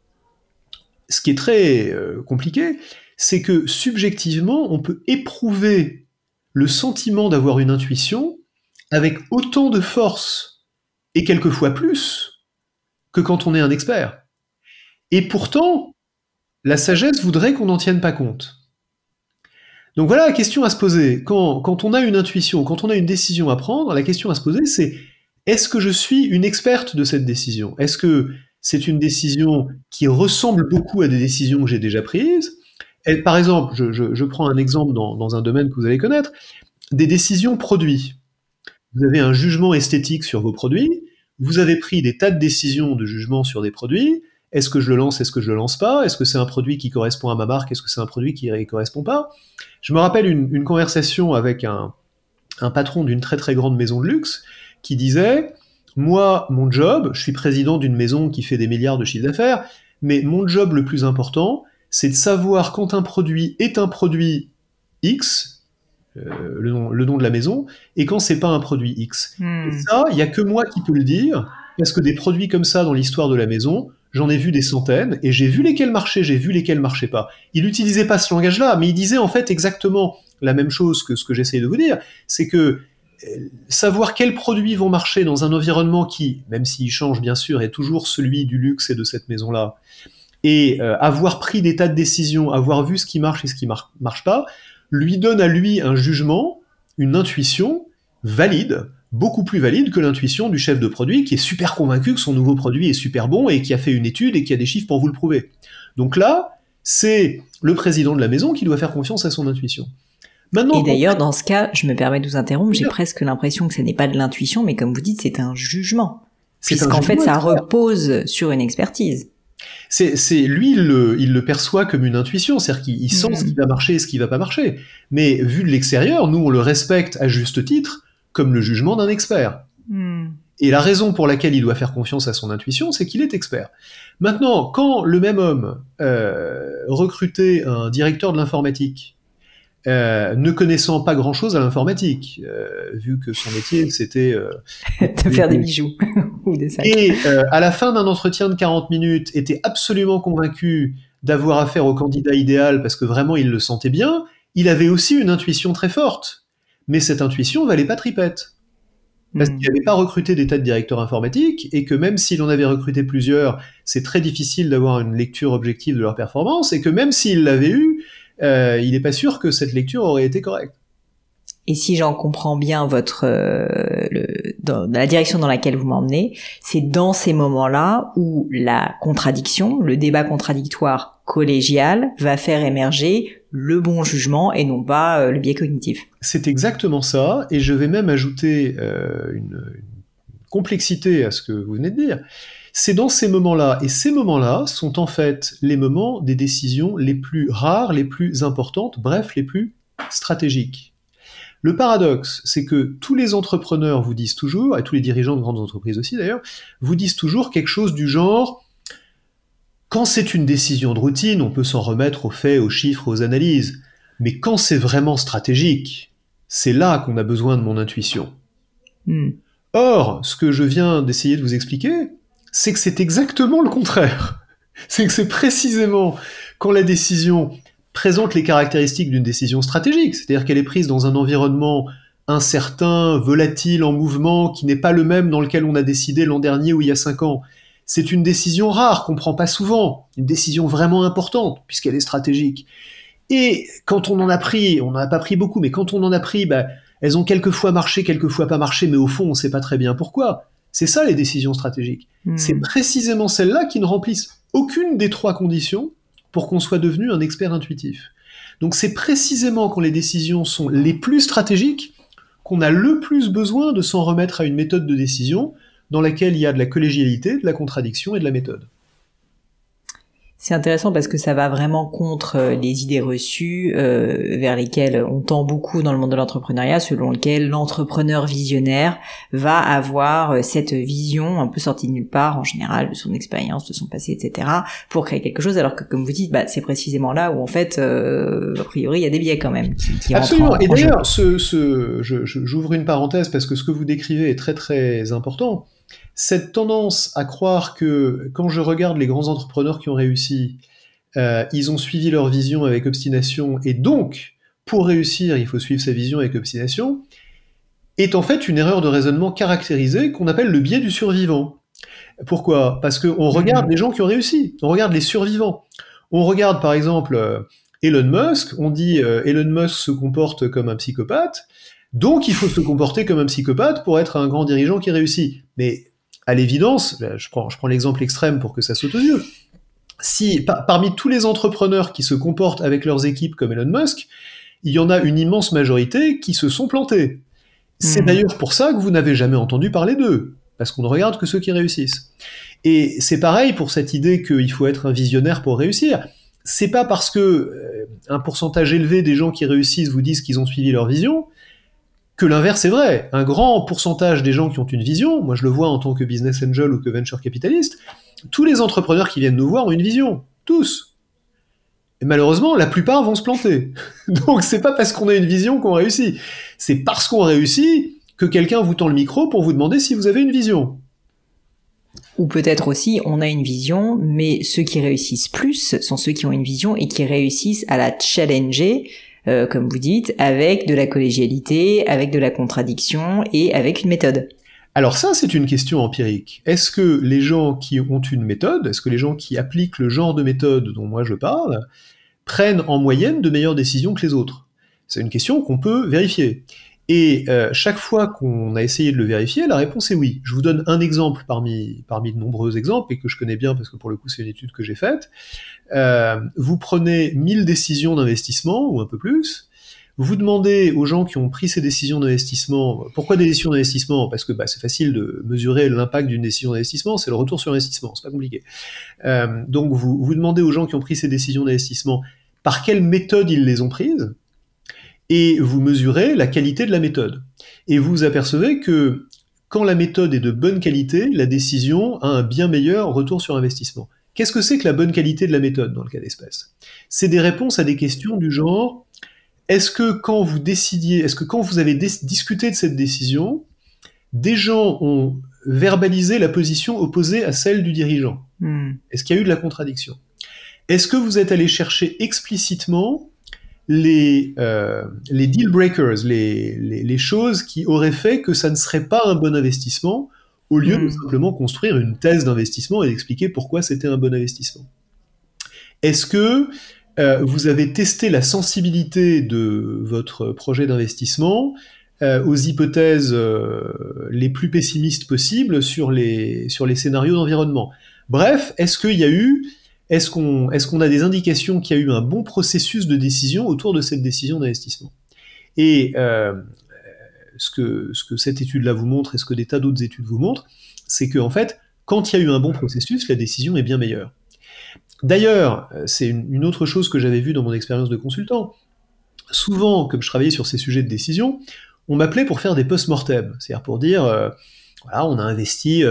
ce qui est très compliqué, c'est que subjectivement, on peut éprouver le sentiment d'avoir une intuition avec autant de force, et quelquefois plus, que quand on est un expert. Et pourtant, la sagesse voudrait qu'on n'en tienne pas compte. Donc voilà la question à se poser. Quand on a une intuition, quand on a une décision à prendre, la question à se poser, c'est est-ce que je suis une experte de cette décision? Est-ce que c'est une décision qui ressemble beaucoup à des décisions que j'ai déjà prises? Et par exemple, je prends un exemple dans un domaine que vous allez connaître, des décisions produits. Vous avez un jugement esthétique sur vos produits, vous avez pris des tas de décisions de jugement sur des produits, est-ce que je le lance, est-ce que je le lance pas? Est-ce que c'est un produit qui correspond à ma marque? Est-ce que c'est un produit qui ne correspond pas? Je me rappelle une conversation avec un patron d'une très très grande maison de luxe qui disait « Moi, mon job, je suis président d'une maison qui fait des milliards de chiffre d'affaires, mais mon job le plus important, c'est de savoir quand un produit est un produit X, le nom de la maison, et quand c'est pas un produit X. Et ça, il n'y a que moi qui peux le dire, parce que des produits comme ça dans l'histoire de la maison, j'en ai vu des centaines, et j'ai vu lesquels marchaient, j'ai vu lesquels marchaient pas. Il n'utilisait pas ce langage-là, mais il disait en fait exactement la même chose que ce que j'essaye de vous dire, c'est que savoir quels produits vont marcher dans un environnement qui, même s'il change bien sûr, est toujours celui du luxe et de cette maison-là, et avoir pris des tas de décisions, avoir vu ce qui marche et ce qui marche pas, lui donne à lui un jugement, une intuition valide, beaucoup plus valide que l'intuition du chef de produit qui est super convaincu que son nouveau produit est super bon et qui a fait une étude et qui a des chiffres pour vous le prouver. Donc là, c'est le président de la maison qui doit faire confiance à son intuition. Maintenant, et d'ailleurs, dans ce cas, je me permets de vous interrompre, j'ai presque l'impression que ce n'est pas de l'intuition, mais comme vous dites, c'est un jugement. Puisqu'en fait, ça repose sur une expertise. Lui, il le perçoit comme une intuition, c'est-à-dire qu'il sent ce qui va marcher et ce qui va pas marcher. Mais vu de l'extérieur, nous, on le respecte à juste titre comme le jugement d'un expert. Et la raison pour laquelle il doit faire confiance à son intuition, c'est qu'il est expert. Maintenant, quand le même homme recrutait un directeur de l'informatique, ne connaissant pas grand-chose à l'informatique, vu que son métier, c'était... de faire des bijoux ou des sacs. Et à la fin d'un entretien de 40 minutes, était absolument convaincu d'avoir affaire au candidat idéal parce que vraiment il le sentait bien, il avait aussi une intuition très forte. Mais cette intuition valait pas tripette. Parce qu'il n'avait pas recruté des tas de directeurs informatiques, et que même s'il en avait recruté plusieurs, c'est très difficile d'avoir une lecture objective de leur performance, et que même s'il l'avait eu, il n'est pas sûr que cette lecture aurait été correcte. Et si j'en comprends bien dans la direction dans laquelle vous m'emmenez, c'est dans ces moments-là où la contradiction, le débat contradictoire collégial va faire émerger le bon jugement et non pas le biais cognitif. C'est exactement ça, et je vais même ajouter une complexité à ce que vous venez de dire. C'est dans ces moments-là, et ces moments-là sont en fait les moments des décisions les plus rares, les plus importantes, bref, les plus stratégiques. Le paradoxe, c'est que tous les entrepreneurs vous disent toujours, et tous les dirigeants de grandes entreprises aussi d'ailleurs, vous disent toujours quelque chose du genre « quand c'est une décision de routine, on peut s'en remettre aux faits, aux chiffres, aux analyses, mais quand c'est vraiment stratégique, c'est là qu'on a besoin de mon intuition. » Or, ce que je viens d'essayer de vous expliquer, c'est que c'est exactement le contraire. C'est que c'est précisément quand la décision présente les caractéristiques d'une décision stratégique, c'est-à-dire qu'elle est prise dans un environnement incertain, volatile, en mouvement, qui n'est pas le même dans lequel on a décidé l'an dernier ou il y a 5 ans. C'est une décision rare qu'on prend pas souvent, une décision vraiment importante, puisqu'elle est stratégique. Et quand on en a pris, on n'en a pas pris beaucoup, mais quand on en a pris, elles ont quelquefois marché, quelquefois pas marché, mais au fond, on ne sait pas très bien pourquoi. C'est ça les décisions stratégiques. C'est précisément celles-là qui ne remplissent aucune des 3 conditions pour qu'on soit devenu un expert intuitif. Donc c'est précisément quand les décisions sont les plus stratégiques qu'on a le plus besoin de s'en remettre à une méthode de décision dans laquelle il y a de la collégialité, de la contradiction et de la méthode. C'est intéressant parce que ça va vraiment contre les idées reçues vers lesquelles on tend beaucoup dans le monde de l'entrepreneuriat, selon lequel l'entrepreneur visionnaire va avoir cette vision un peu sortie de nulle part, en général, de son expérience, de son passé, etc., pour créer quelque chose, alors que, comme vous dites, c'est précisément là où, en fait, a priori, il y a des biais quand même qui Absolument. Et d'ailleurs, j'ouvre une parenthèse parce que ce que vous décrivez est très très important. Cette tendance à croire que quand je regarde les grands entrepreneurs qui ont réussi, ils ont suivi leur vision avec obstination, et donc, pour réussir, il faut suivre sa vision avec obstination, est en fait une erreur de raisonnement caractérisée qu'on appelle le biais du survivant. Pourquoi ? Parce qu'on regarde les gens qui ont réussi, on regarde les survivants. On regarde par exemple Elon Musk, on dit Elon Musk se comporte comme un psychopathe, donc il faut se comporter comme un psychopathe pour être un grand dirigeant qui réussit. Mais à l'évidence, je prends l'exemple extrême pour que ça saute aux yeux, si parmi tous les entrepreneurs qui se comportent avec leurs équipes comme Elon Musk, il y en a une immense majorité qui se sont plantés. C'est d'ailleurs pour ça que vous n'avez jamais entendu parler d'eux, parce qu'on ne regarde que ceux qui réussissent. Et c'est pareil pour cette idée qu'il faut être un visionnaire pour réussir. C'est pas parce que un pourcentage élevé des gens qui réussissent vous disent qu'ils ont suivi leur vision que l'inverse est vrai. Un grand pourcentage des gens qui ont une vision, moi je le vois en tant que business angel ou que venture capitaliste, tous les entrepreneurs qui viennent nous voir ont une vision. Tous. Et malheureusement, la plupart vont se planter. Donc c'est pas parce qu'on a une vision qu'on réussit. C'est parce qu'on réussit que quelqu'un vous tend le micro pour vous demander si vous avez une vision. Ou peut-être aussi, on a une vision, mais ceux qui réussissent plus sont ceux qui ont une vision et qui réussissent à la challenger, comme vous dites, avec de la collégialité, avec de la contradiction et avec une méthode. Alors ça, c'est une question empirique. Est-ce que les gens qui ont une méthode, est-ce que les gens qui appliquent le genre de méthode dont moi je parle, prennent en moyenne de meilleures décisions que les autres ? C'est une question qu'on peut vérifier. Et chaque fois qu'on a essayé de le vérifier, la réponse est oui. Je vous donne un exemple parmi de nombreux exemples, et que je connais bien parce que pour le coup c'est une étude que j'ai faite. Vous prenez 1000 décisions d'investissement, ou un peu plus, vous demandez aux gens qui ont pris ces décisions d'investissement, pourquoi des décisions d'investissement ? Parce que c'est facile de mesurer l'impact d'une décision d'investissement, c'est le retour sur investissement, c'est pas compliqué. Donc vous demandez aux gens qui ont pris ces décisions d'investissement par quelle méthode ils les ont prises, et vous mesurez la qualité de la méthode. Et vous apercevez que quand la méthode est de bonne qualité, la décision a un bien meilleur retour sur investissement. Qu'est-ce que c'est que la bonne qualité de la méthode dans le cas d'espèce ? C'est des réponses à des questions du genre est-ce que quand vous avez discuté de cette décision, des gens ont verbalisé la position opposée à celle du dirigeant ? Est-ce qu'il y a eu de la contradiction ? Est-ce que vous êtes allé chercher explicitement les deal breakers, les choses qui auraient fait que ça ne serait pas un bon investissement, au lieu de simplement construire une thèse d'investissement et d'expliquer pourquoi c'était un bon investissement ? Est-ce que vous avez testé la sensibilité de votre projet d'investissement aux hypothèses les plus pessimistes possibles sur les scénarios d'environnement ? Bref, est-ce qu'on a des indications qu'il y a eu un bon processus de décision autour de cette décision d'investissement ? Et ce que cette étude-là vous montre, et ce que des tas d'autres études vous montrent, c'est qu'en fait, quand il y a eu un bon processus, la décision est bien meilleure. D'ailleurs, c'est une autre chose que j'avais vue dans mon expérience de consultant. souvent, comme je travaillais sur ces sujets de décision, on m'appelait pour faire des post-mortem, c'est-à-dire pour dire, voilà, on a investi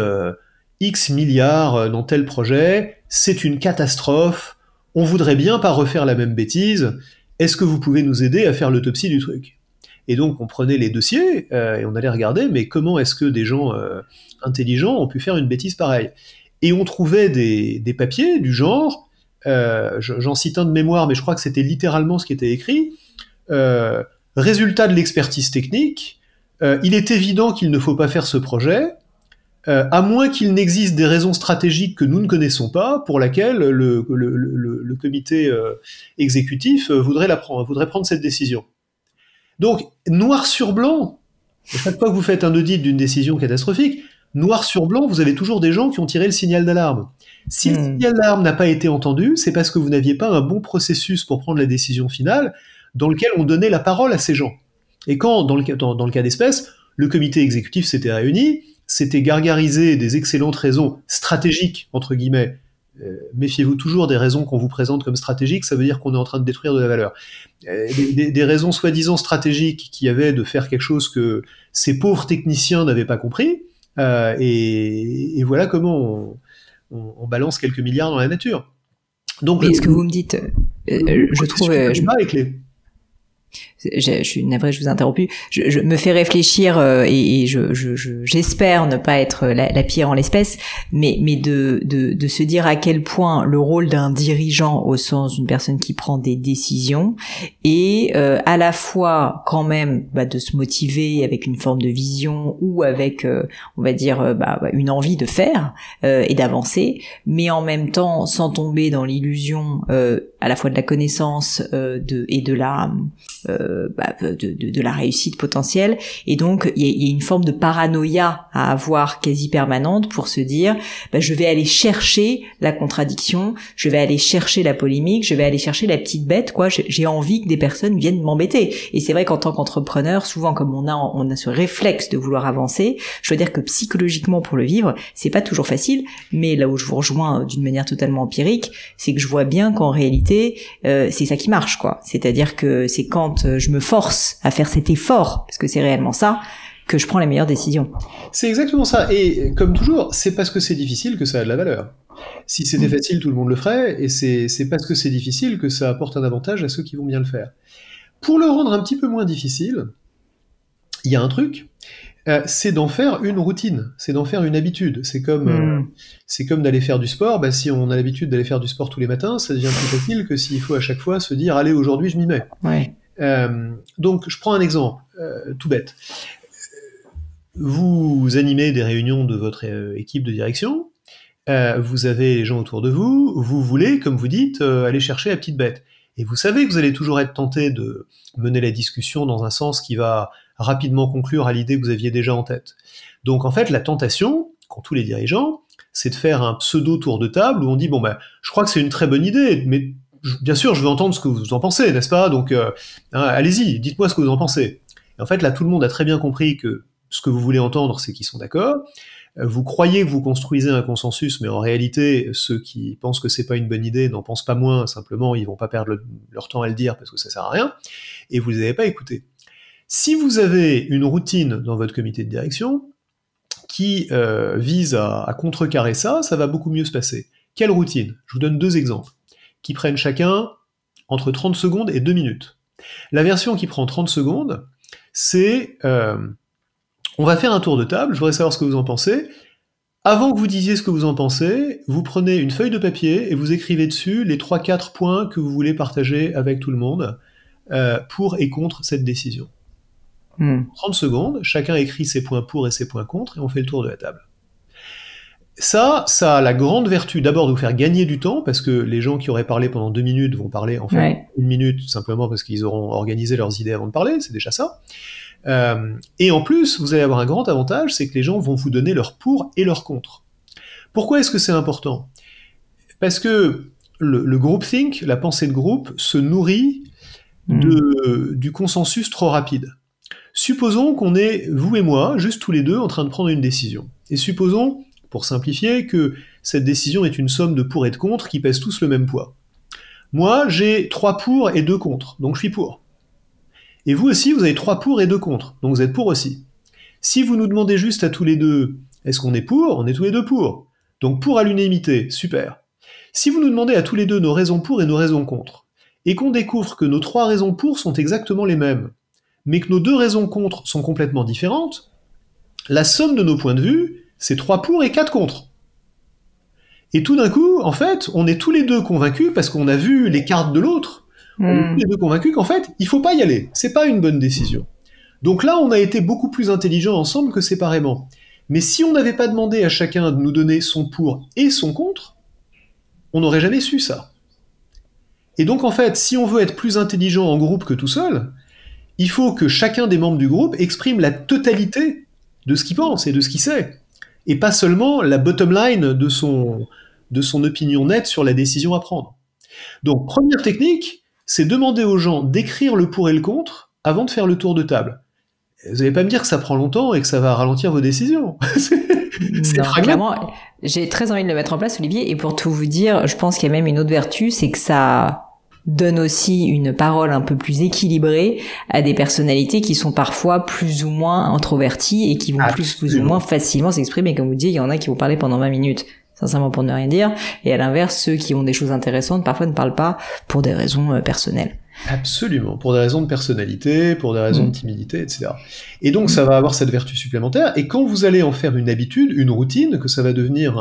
X milliards dans tel projet, c'est une catastrophe, on voudrait bien pas refaire la même bêtise, est-ce que vous pouvez nous aider à faire l'autopsie du truc? Et donc on prenait les dossiers et on allait regarder, mais comment est-ce que des gens intelligents ont pu faire une bêtise pareille? Et on trouvait des papiers du genre, j'en cite un de mémoire, mais je crois que c'était littéralement ce qui était écrit, résultat de l'expertise technique, il est évident qu'il ne faut pas faire ce projet, à moins qu'il n'existe des raisons stratégiques que nous ne connaissons pas, pour laquelle le comité exécutif voudrait prendre cette décision. Donc, noir sur blanc, chaque fois que vous faites un audit d'une décision catastrophique, noir sur blanc, vous avez toujours des gens qui ont tiré le signal d'alarme. Si le signal d'alarme n'a pas été entendu, c'est parce que vous n'aviez pas un bon processus pour prendre la décision finale, dans lequel on donnait la parole à ces gens. Et quand, dans le cas d'espèce, le comité exécutif s'était réuni, s'était gargarisé des excellentes raisons stratégiques, entre guillemets, méfiez-vous toujours des raisons qu'on vous présente comme stratégiques, ça veut dire qu'on est en train de détruire de la valeur. Des raisons soi-disant stratégiques qui avaient de faire quelque chose que ces pauvres techniciens n'avaient pas compris, et voilà comment on balance quelques milliards dans la nature. Donc, mais ce que vous me dites, je trouve... Je suis navrée, je vous ai interrompu. Je me fais réfléchir et j'espère ne pas être la pire en l'espèce, mais de se dire à quel point le rôle d'un dirigeant au sens d'une personne qui prend des décisions est à la fois quand même de se motiver avec une forme de vision ou avec on va dire une envie de faire et d'avancer, mais en même temps sans tomber dans l'illusion à la fois de la connaissance et de la réussite potentielle, et donc il y a une forme de paranoïa à avoir quasi permanente pour se dire je vais aller chercher la contradiction, je vais aller chercher la polémique, je vais aller chercher la petite bête, quoi. J'ai envie que des personnes viennent m'embêter. Et c'est vrai qu'en tant qu'entrepreneur, souvent comme on a ce réflexe de vouloir avancer, je dois dire que psychologiquement pour le vivre, c'est pas toujours facile, mais là où je vous rejoins d'une manière totalement empirique, c'est que je vois bien qu'en réalité c'est ça qui marche, quoi. C'est-à-dire que c'est quand je me force à faire cet effort, parce que c'est réellement ça, que je prends les meilleures décisions. C'est exactement ça. Et comme toujours, c'est parce que c'est difficile que ça a de la valeur. Si c'était facile, tout le monde le ferait, et c'est parce que c'est difficile que ça apporte un avantage à ceux qui vont bien le faire. Pour le rendre un petit peu moins difficile, il y a un truc, c'est d'en faire une routine, c'est d'en faire une habitude. C'est comme d'aller faire du sport. Si on a l'habitude d'aller faire du sport tous les matins, ça devient plus facile que s'il faut à chaque fois se dire « Allez, aujourd'hui, je m'y mets ». Ouais. Donc, je prends un exemple, tout bête. Vous animez des réunions de votre équipe de direction, vous avez les gens autour de vous, vous voulez, comme vous dites, aller chercher la petite bête. Et vous savez que vous allez toujours être tenté de mener la discussion dans un sens qui va rapidement conclure à l'idée que vous aviez déjà en tête. Donc en fait, la tentation, qu'ont tous les dirigeants, c'est de faire un pseudo-tour de table où on dit « Bon, je crois que c'est une très bonne idée, mais bien sûr, je veux entendre ce que vous en pensez, n'est-ce pas? Donc allez-y, dites-moi ce que vous en pensez. » Et en fait, là, tout le monde a très bien compris que ce que vous voulez entendre, c'est qu'ils sont d'accord. Vous croyez que vous construisez un consensus, mais en réalité, ceux qui pensent que c'est pas une bonne idée n'en pensent pas moins, simplement, ils vont pas perdre leur temps à le dire parce que ça sert à rien, et vous les avez pas écoutés. Si vous avez une routine dans votre comité de direction qui vise à contrecarrer ça, ça va beaucoup mieux se passer. Quelle routine? Je vous donne 2 exemples, qui prennent chacun entre 30 secondes et 2 minutes. La version qui prend 30 secondes, c'est... on va faire un tour de table, je voudrais savoir ce que vous en pensez. Avant que vous disiez ce que vous en pensez, vous prenez une feuille de papier et vous écrivez dessus les 3-4 points que vous voulez partager avec tout le monde pour et contre cette décision. 30 secondes, chacun écrit ses points pour et ses points contre, et on fait le tour de la table. Ça a la grande vertu d'abord de vous faire gagner du temps, parce que les gens qui auraient parlé pendant 2 minutes vont parler en fait 1 minute, simplement parce qu'ils auront organisé leurs idées avant de parler, c'est déjà ça. Et en plus, vous allez avoir un grand avantage, c'est que les gens vont vous donner leur pour et leur contre. Pourquoi est-ce que c'est important? Parce que le groupthink, la pensée de groupe, se nourrit du consensus trop rapide. Supposons qu'on est, vous et moi, juste tous les deux, en train de prendre une décision. Et supposons, pour simplifier, que cette décision est une somme de pour et de contre qui pèsent tous le même poids. Moi, j'ai 3 pour et 2 contre, donc je suis pour. Et vous aussi, vous avez 3 pour et 2 contre, donc vous êtes pour aussi. Si vous nous demandez juste à tous les deux, est-ce qu'on est pour? On est tous les deux pour. Donc pour à l'unanimité, super. Si vous nous demandez à tous les deux nos raisons pour et nos raisons contre, et qu'on découvre que nos 3 raisons pour sont exactement les mêmes, mais que nos 2 raisons contre sont complètement différentes, la somme de nos points de vue, c'est 3 pour et 4 contre. Et tout d'un coup, en fait, on est tous les deux convaincus, parce qu'on a vu les cartes de l'autre, on est tous les deux convaincus qu'en fait, il faut pas y aller, c'est pas une bonne décision. Donc là, on a été beaucoup plus intelligents ensemble que séparément. Mais si on n'avait pas demandé à chacun de nous donner son pour et son contre, on n'aurait jamais su ça. Et donc en fait, si on veut être plus intelligent en groupe que tout seul, il faut que chacun des membres du groupe exprime la totalité de ce qu'il pense et de ce qu'il sait, et pas seulement la bottom line de son opinion nette sur la décision à prendre. Donc première technique, c'est demander aux gens d'écrire le pour et le contre avant de faire le tour de table. Vous n'allez pas me dire que ça prend longtemps et que ça va ralentir vos décisions. Non, clairement, j'ai très envie de le mettre en place, Olivier, et pour tout vous dire, je pense qu'il y a même une autre vertu, c'est que ça donne aussi une parole un peu plus équilibrée à des personnalités qui sont parfois plus ou moins introverties et qui vont plus ou moins facilement s'exprimer. Comme vous dites, il y en a qui vont parler pendant 20 minutes, sincèrement pour ne rien dire, et à l'inverse, ceux qui ont des choses intéressantes parfois ne parlent pas pour des raisons personnelles. Absolument, pour des raisons de personnalité, pour des raisons de timidité, etc. Et donc ça va avoir cette vertu supplémentaire, et quand vous allez en faire une habitude, une routine, que ça va devenir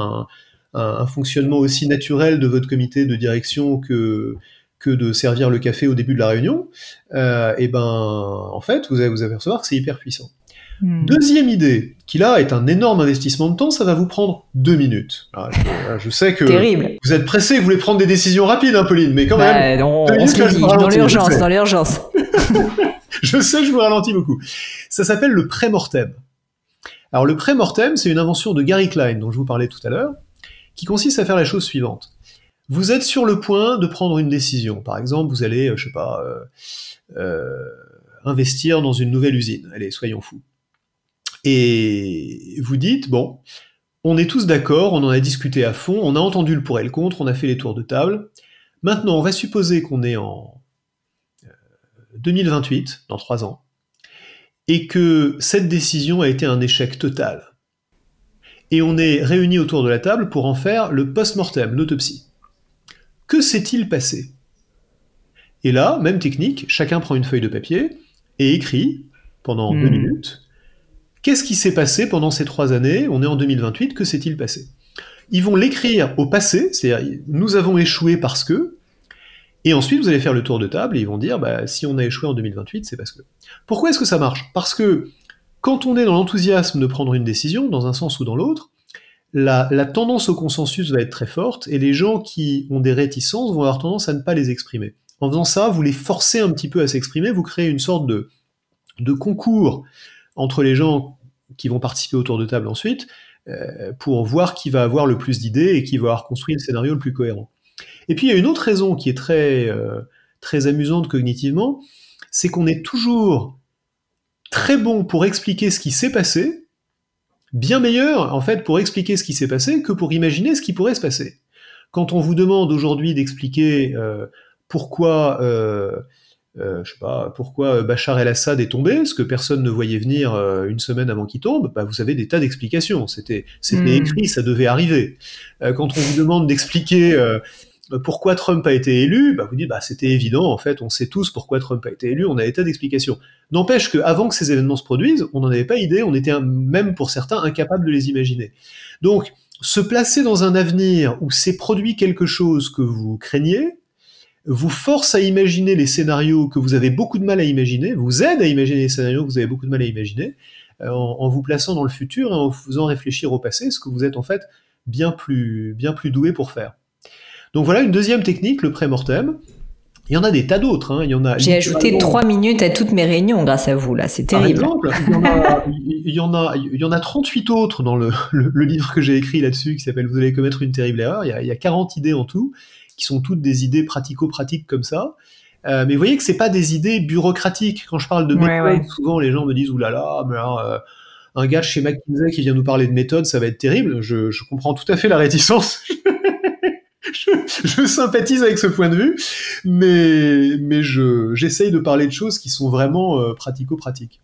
un fonctionnement aussi naturel de votre comité de direction que de servir le café au début de la réunion, et ben en fait vous allez vous apercevoir que c'est hyper puissant. Deuxième idée, qui là est un énorme investissement de temps, ça va vous prendre 2 minutes. Alors, je sais que Terrible. Vous êtes pressé, vous voulez prendre des décisions rapides, hein, Pauline, mais quand même. On se le dit, dans l'urgence. Je sais, je vous ralentis beaucoup. Ça s'appelle le pré-mortem. Alors le pré-mortem, c'est une invention de Gary Klein, dont je vous parlais tout à l'heure, qui consiste à faire la chose suivante. Vous êtes sur le point de prendre une décision. Par exemple, vous allez, investir dans une nouvelle usine. Allez, soyons fous. Et vous dites, bon, on est tous d'accord, on en a discuté à fond, on a entendu le pour et le contre, on a fait les tours de table. Maintenant, on va supposer qu'on est en 2028, dans 3 ans, et que cette décision a été un échec total. Et on est réunis autour de la table pour en faire le post-mortem, l'autopsie. Que s'est-il passé? Et là, même technique, chacun prend une feuille de papier et écrit, pendant 2 minutes, qu'est-ce qui s'est passé pendant ces 3 années? On est en 2028, que s'est-il passé? Ils vont l'écrire au passé, c'est-à-dire nous avons échoué parce que, et ensuite vous allez faire le tour de table et ils vont dire si on a échoué en 2028, c'est parce que. Pourquoi est-ce que ça marche? Parce que quand on est dans l'enthousiasme de prendre une décision, dans un sens ou dans l'autre, la tendance au consensus va être très forte et les gens qui ont des réticences vont avoir tendance à ne pas les exprimer. En faisant ça, vous les forcez un petit peu à s'exprimer, vous créez une sorte de concours entre les gens qui vont participer au tour de table ensuite, pour voir qui va avoir le plus d'idées et qui va avoir construit le scénario le plus cohérent. Et puis il y a une autre raison qui est très amusante cognitivement, c'est qu'on est toujours très bon pour expliquer ce qui s'est passé, bien meilleur en fait pour expliquer ce qui s'est passé que pour imaginer ce qui pourrait se passer. Quand on vous demande aujourd'hui d'expliquer pourquoi Bachar el-Assad est tombé, ce que personne ne voyait venir une semaine avant qu'il tombe, vous avez des tas d'explications. C'était écrit, ça devait arriver. Quand on vous demande d'expliquer pourquoi Trump a été élu, vous dites c'était évident, en fait, on sait tous pourquoi Trump a été élu, on a des tas d'explications. N'empêche qu'avant que ces événements se produisent, on n'en avait pas idée, on était même pour certains incapables de les imaginer. Donc, se placer dans un avenir où s'est produit quelque chose que vous craignez, vous force à imaginer les scénarios que vous avez beaucoup de mal à imaginer, vous aide à imaginer les scénarios que vous avez beaucoup de mal à imaginer, en vous plaçant dans le futur et en vous faisant réfléchir au passé, ce que vous êtes en fait bien plus doué pour faire. Donc voilà une deuxième technique, le pré-mortem. Il y en a des tas d'autres. Hein. J'ai ajouté 3 minutes à toutes mes réunions grâce à vous, là, c'est terrible. Par exemple, il y en a 38 autres dans le livre que j'ai écrit là-dessus, qui s'appelle « Vous allez commettre une terrible erreur ». Il y a 40 idées en tout, qui sont toutes des idées pratico-pratiques comme ça. Mais vous voyez que c'est pas des idées bureaucratiques. Quand je parle de méthode, souvent les gens me disent « Oulala, mais alors, un gars chez McKinsey qui vient nous parler de méthode, ça va être terrible ». Je comprends tout à fait la réticence. je sympathise avec ce point de vue, mais j'essaye de parler de choses qui sont vraiment pratico-pratiques.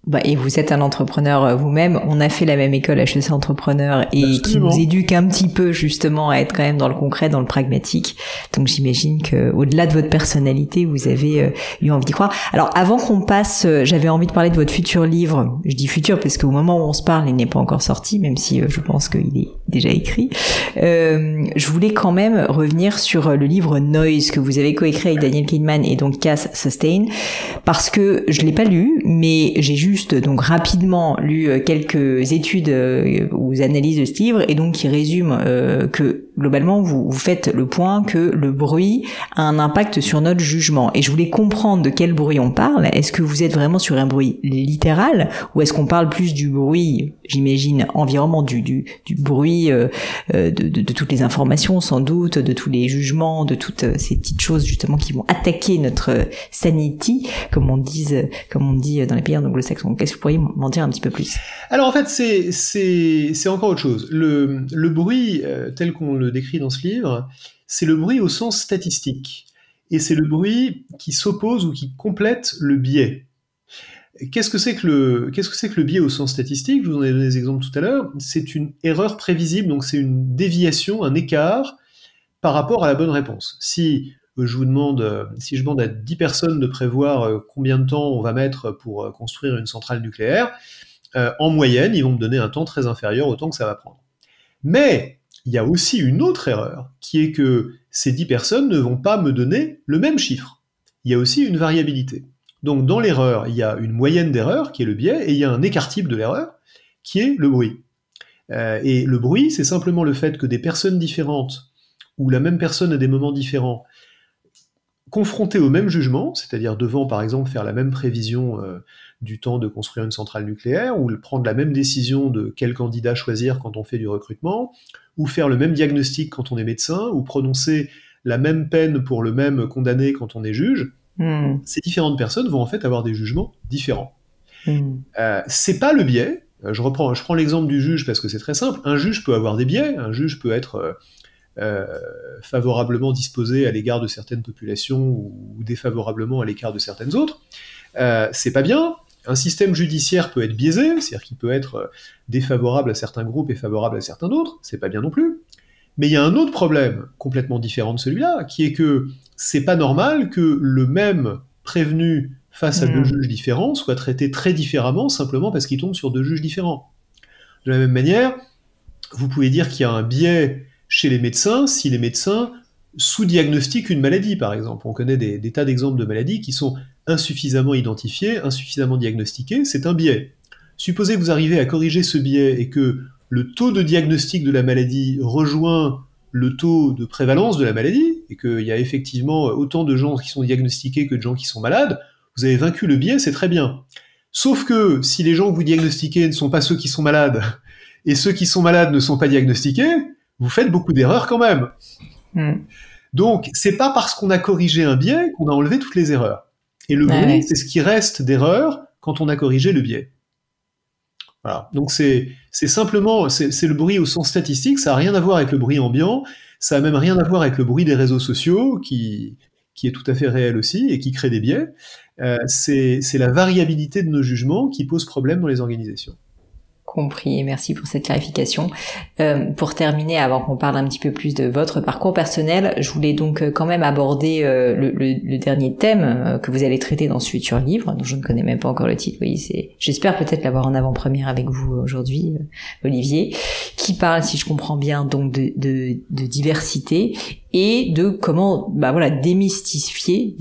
Bah, et vous êtes un entrepreneur vous-même. On a fait la même école HEC Entrepreneur et Absolument. qui nous éduque un petit peu justement à être quand même dans le concret, dans le pragmatique. Donc j'imagine que au-delà de votre personnalité, vous avez eu envie d'y croire. Alors avant qu'on passe, j'avais envie de parler de votre futur livre. Je dis futur parce qu'au moment où on se parle, il n'est pas encore sorti, même si je pense qu'il est déjà écrit. Je voulais quand même revenir sur le livre Noise que vous avez coécrit avec Daniel Kahneman et donc Cass Sustain, parce que je l'ai pas lu, mais j'ai juste donc rapidement lu quelques études ou analyses de ce livre et donc qui résument que globalement vous faites le point que le bruit a un impact sur notre jugement. Et je voulais comprendre de quel bruit on parle. Est-ce que vous êtes vraiment sur un bruit littéral ou est-ce qu'on parle plus du bruit, j'imagine, environnement, du bruit de toutes les informations sans doute, de tous les jugements, de toutes ces petites choses justement qui vont attaquer notre sanity, comme on dit dans les pays anglo-saxons. Qu'est-ce que vous pourriez m'en dire un petit peu plus? Alors en fait, c'est encore autre chose. Le bruit, tel qu'on le décrit dans ce livre, c'est le bruit au sens statistique. Et c'est le bruit qui s'oppose ou qui complète le biais. Qu'est-ce que c'est que le biais au sens statistique? Je vous en ai donné des exemples tout à l'heure. C'est une erreur prévisible, donc c'est une déviation, un écart par rapport à la bonne réponse. Si je demande à 10 personnes de prévoir combien de temps on va mettre pour construire une centrale nucléaire, en moyenne, ils vont me donner un temps très inférieur au temps que ça va prendre. Mais il y a aussi une autre erreur, qui est que ces 10 personnes ne vont pas me donner le même chiffre. Il y a aussi une variabilité. Donc dans l'erreur, il y a une moyenne d'erreur, qui est le biais, et il y a un écart type de l'erreur, qui est le bruit. Et le bruit, c'est simplement le fait que des personnes différentes, ou la même personne à des moments différents, confrontés au même jugement, c'est-à-dire devant par exemple faire la même prévision du temps de construire une centrale nucléaire, ou prendre la même décision de quel candidat choisir quand on fait du recrutement, ou faire le même diagnostic quand on est médecin, ou prononcer la même peine pour le même condamné quand on est juge, ces différentes personnes vont en fait avoir des jugements différents. C'est pas le biais. Je prends l'exemple du juge parce que c'est très simple. Un juge peut avoir des biais, un juge peut être favorablement disposé à l'égard de certaines populations ou défavorablement à l'égard de certaines autres. C'est pas bien. Un système judiciaire peut être biaisé, c'est-à-dire qu'il peut être défavorable à certains groupes et favorable à certains d'autres, c'est pas bien non plus. Mais il y a un autre problème complètement différent de celui-là, qui est que c'est pas normal que le même prévenu face à deux juges différents soit traité très différemment simplement parce qu'il tombe sur deux juges différents. De la même manière, vous pouvez dire qu'il y a un biais chez les médecins si les médecins sous-diagnostiquent une maladie, par exemple. On connaît des tas d'exemples de maladies qui sont insuffisamment identifiées, insuffisamment diagnostiquées, c'est un biais. Supposez que vous arrivez à corriger ce biais et que le taux de diagnostic de la maladie rejoint le taux de prévalence de la maladie, et qu'il y a effectivement autant de gens qui sont diagnostiqués que de gens qui sont malades, vous avez vaincu le biais, c'est très bien. Sauf que si les gens que vous diagnostiquez ne sont pas ceux qui sont malades, et ceux qui sont malades ne sont pas diagnostiqués, vous faites beaucoup d'erreurs quand même. Donc, c'est pas parce qu'on a corrigé un biais qu'on a enlevé toutes les erreurs. Et le bruit, c'est ce qui reste d'erreurs quand on a corrigé le biais. Voilà. Donc c'est simplement, c'est le bruit au sens statistique, ça n'a rien à voir avec le bruit ambiant, ça n'a même rien à voir avec le bruit des réseaux sociaux, qui est tout à fait réel aussi, et qui crée des biais. C'est la variabilité de nos jugements qui pose problème dans les organisations. Compris, merci pour cette clarification. Pour terminer, avant qu'on parle un petit peu plus de votre parcours personnel, je voulais donc quand même aborder le dernier thème que vous allez traiter dans ce futur livre, dont je ne connais même pas encore le titre. Oui, j'espère peut-être l'avoir en avant-première avec vous aujourd'hui, Olivier, qui parle, si je comprends bien, donc de diversité et de comment, démystifier,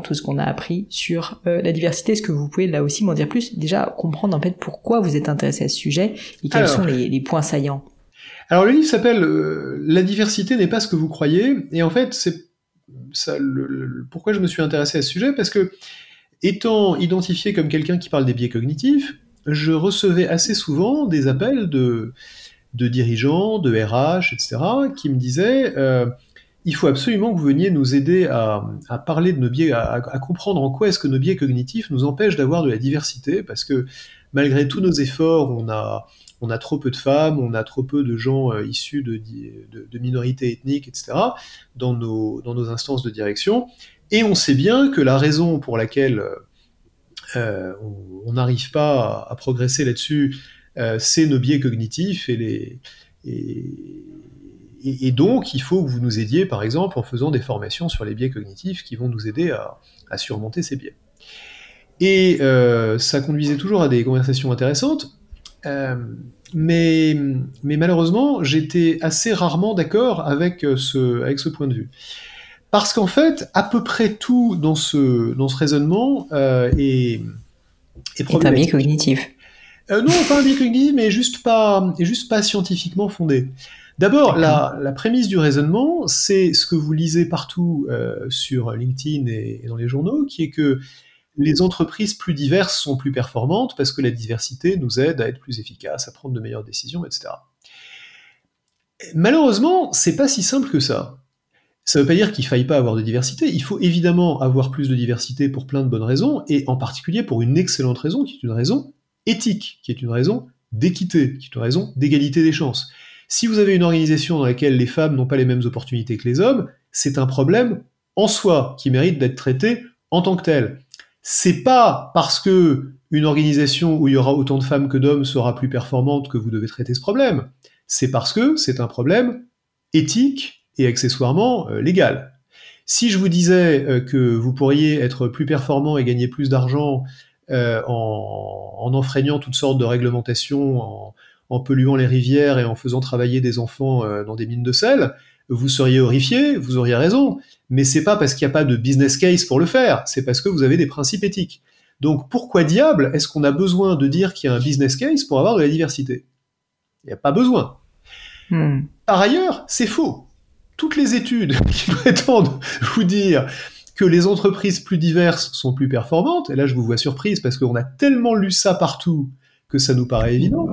tout ce qu'on a appris sur la diversité. Est-ce que vous pouvez là aussi m'en dire plus? Déjà, comprendre en fait pourquoi vous êtes intéressé à ce sujet et quels sont les points saillants. Alors le livre s'appelle La diversité n'est pas ce que vous croyez, et en fait c'est ça, pourquoi je me suis intéressé à ce sujet, parce que étant identifié comme quelqu'un qui parle des biais cognitifs, je recevais assez souvent des appels de dirigeants, de RH, etc., qui me disaient il faut absolument que vous veniez nous aider à parler de nos biais, à comprendre en quoi est-ce que nos biais cognitifs nous empêchent d'avoir de la diversité, parce que malgré tous nos efforts, on a trop peu de femmes, on a trop peu de gens issus de minorités ethniques, etc., dans nos instances de direction. Et on sait bien que la raison pour laquelle on n'arrive pas à progresser là-dessus, c'est nos biais cognitifs et donc, il faut que vous nous aidiez, par exemple, en faisant des formations sur les biais cognitifs qui vont nous aider à surmonter ces biais. Et ça conduisait toujours à des conversations intéressantes, mais malheureusement, j'étais assez rarement d'accord avec ce point de vue. Parce qu'en fait, à peu près tout dans ce raisonnement est problématique. C'est un biais cognitif. Non, pas un biais cognitif, mais juste pas scientifiquement fondé. D'abord, la prémisse du raisonnement, c'est ce que vous lisez partout sur LinkedIn et dans les journaux, qui est que les entreprises plus diverses sont plus performantes parce que la diversité nous aide à être plus efficaces, à prendre de meilleures décisions, etc. Malheureusement, c'est pas si simple que ça. Ça veut pas dire qu'il faille pas avoir de diversité. Il faut évidemment avoir plus de diversité pour plein de bonnes raisons, et en particulier pour une excellente raison, qui est une raison éthique, qui est une raison d'équité, qui est une raison d'égalité des chances. Si vous avez une organisation dans laquelle les femmes n'ont pas les mêmes opportunités que les hommes, c'est un problème en soi, qui mérite d'être traité en tant que tel. C'est pas parce que une organisation où il y aura autant de femmes que d'hommes sera plus performante que vous devez traiter ce problème. C'est parce que c'est un problème éthique et accessoirement légal. Si je vous disais que vous pourriez être plus performant et gagner plus d'argent en enfreignant toutes sortes de réglementations, en polluant les rivières et en faisant travailler des enfants dans des mines de sel, vous seriez horrifié, vous auriez raison, mais c'est pas parce qu'il n'y a pas de business case pour le faire, c'est parce que vous avez des principes éthiques. Donc pourquoi diable est-ce qu'on a besoin de dire qu'il y a un business case pour avoir de la diversité? Il n'y a pas besoin. Par ailleurs, c'est faux. Toutes les études qui prétendent vous dire que les entreprises plus diverses sont plus performantes, et là je vous vois surprise parce qu'on a tellement lu ça partout que ça nous paraît évident.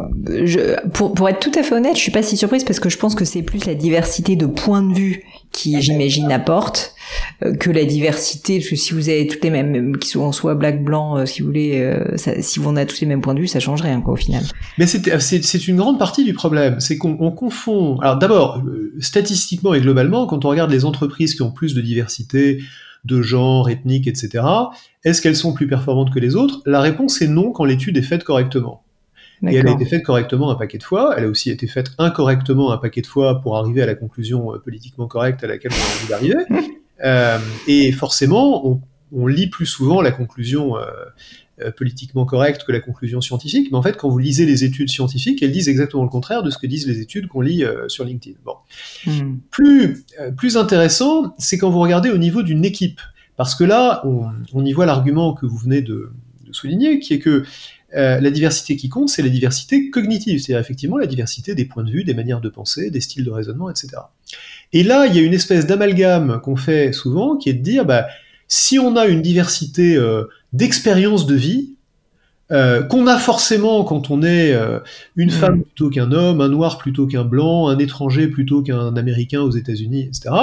Pour être tout à fait honnête, je suis pas si surprise parce que je pense que c'est plus la diversité de points de vue qui, j'imagine, apporte que la diversité, parce que si vous avez toutes les mêmes, qui sont soit black, blanc, si vous voulez, si on a tous les mêmes points de vue, ça change rien, quoi, au final. Mais c'est une grande partie du problème, c'est qu'on confond. Alors d'abord, statistiquement et globalement, quand on regarde les entreprises qui ont plus de diversité, de genre, ethnique, etc., est-ce qu'elles sont plus performantes que les autres? La réponse est non quand l'étude est faite correctement. Et elle a été faite correctement un paquet de fois, elle a aussi été faite incorrectement un paquet de fois pour arriver à la conclusion politiquement correcte à laquelle on a envie d'arriver. Et forcément, on lit plus souvent la conclusion politiquement correcte que la conclusion scientifique, mais en fait, quand vous lisez les études scientifiques, elles disent exactement le contraire de ce que disent les études qu'on lit sur LinkedIn. Bon. Plus intéressant, c'est quand vous regardez au niveau d'une équipe, parce que là, on y voit l'argument que vous venez de souligner, qui est que la diversité qui compte, c'est la diversité cognitive, c'est-à-dire effectivement la diversité des points de vue, des manières de penser, des styles de raisonnement, etc. Et là, il y a une espèce d'amalgame qu'on fait souvent, qui est de dire, si on a une diversité d'expériences de vie, qu'on a forcément quand on est une femme plutôt qu'un homme, un noir plutôt qu'un blanc, un étranger plutôt qu'un américain aux États-Unis, etc.,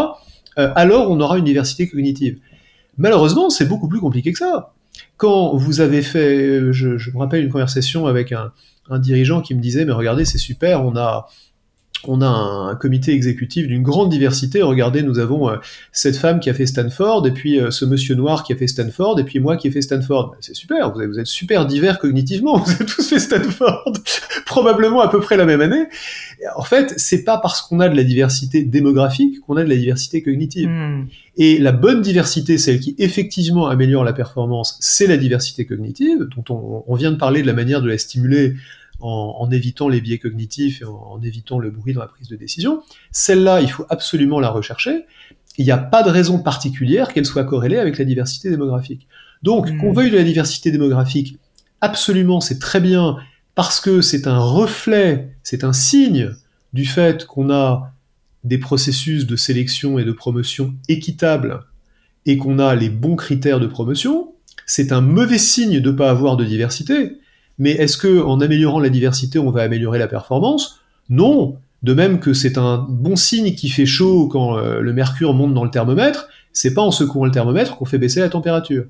alors on aura une diversité cognitive. Malheureusement, c'est beaucoup plus compliqué que ça. Quand vous avez fait, je me rappelle une conversation avec un dirigeant qui me disait, mais regardez, c'est super, on a un comité exécutif d'une grande diversité. Regardez, nous avons cette femme qui a fait Stanford, et puis ce monsieur noir qui a fait Stanford, et puis moi qui ai fait Stanford. C'est super, vous êtes super divers cognitivement, vous avez tous fait Stanford, probablement à peu près la même année. En fait, c'est pas parce qu'on a de la diversité démographique qu'on a de la diversité cognitive. Et la bonne diversité, celle qui effectivement améliore la performance, c'est la diversité cognitive, dont on vient de parler de la manière de la stimuler en évitant les biais cognitifs et en évitant le bruit dans la prise de décision. Celle-là, il faut absolument la rechercher. Il n'y a pas de raison particulière qu'elle soit corrélée avec la diversité démographique. Donc, qu'on veuille de la diversité démographique, absolument, c'est très bien, parce que c'est un reflet, c'est un signe du fait qu'on a des processus de sélection et de promotion équitables et qu'on a les bons critères de promotion. C'est un mauvais signe de ne pas avoir de diversité. Mais est-ce que en améliorant la diversité, on va améliorer la performance? Non. De même que c'est un bon signe qu'il fait chaud quand le mercure monte dans le thermomètre, c'est pas en secouant le thermomètre qu'on fait baisser la température.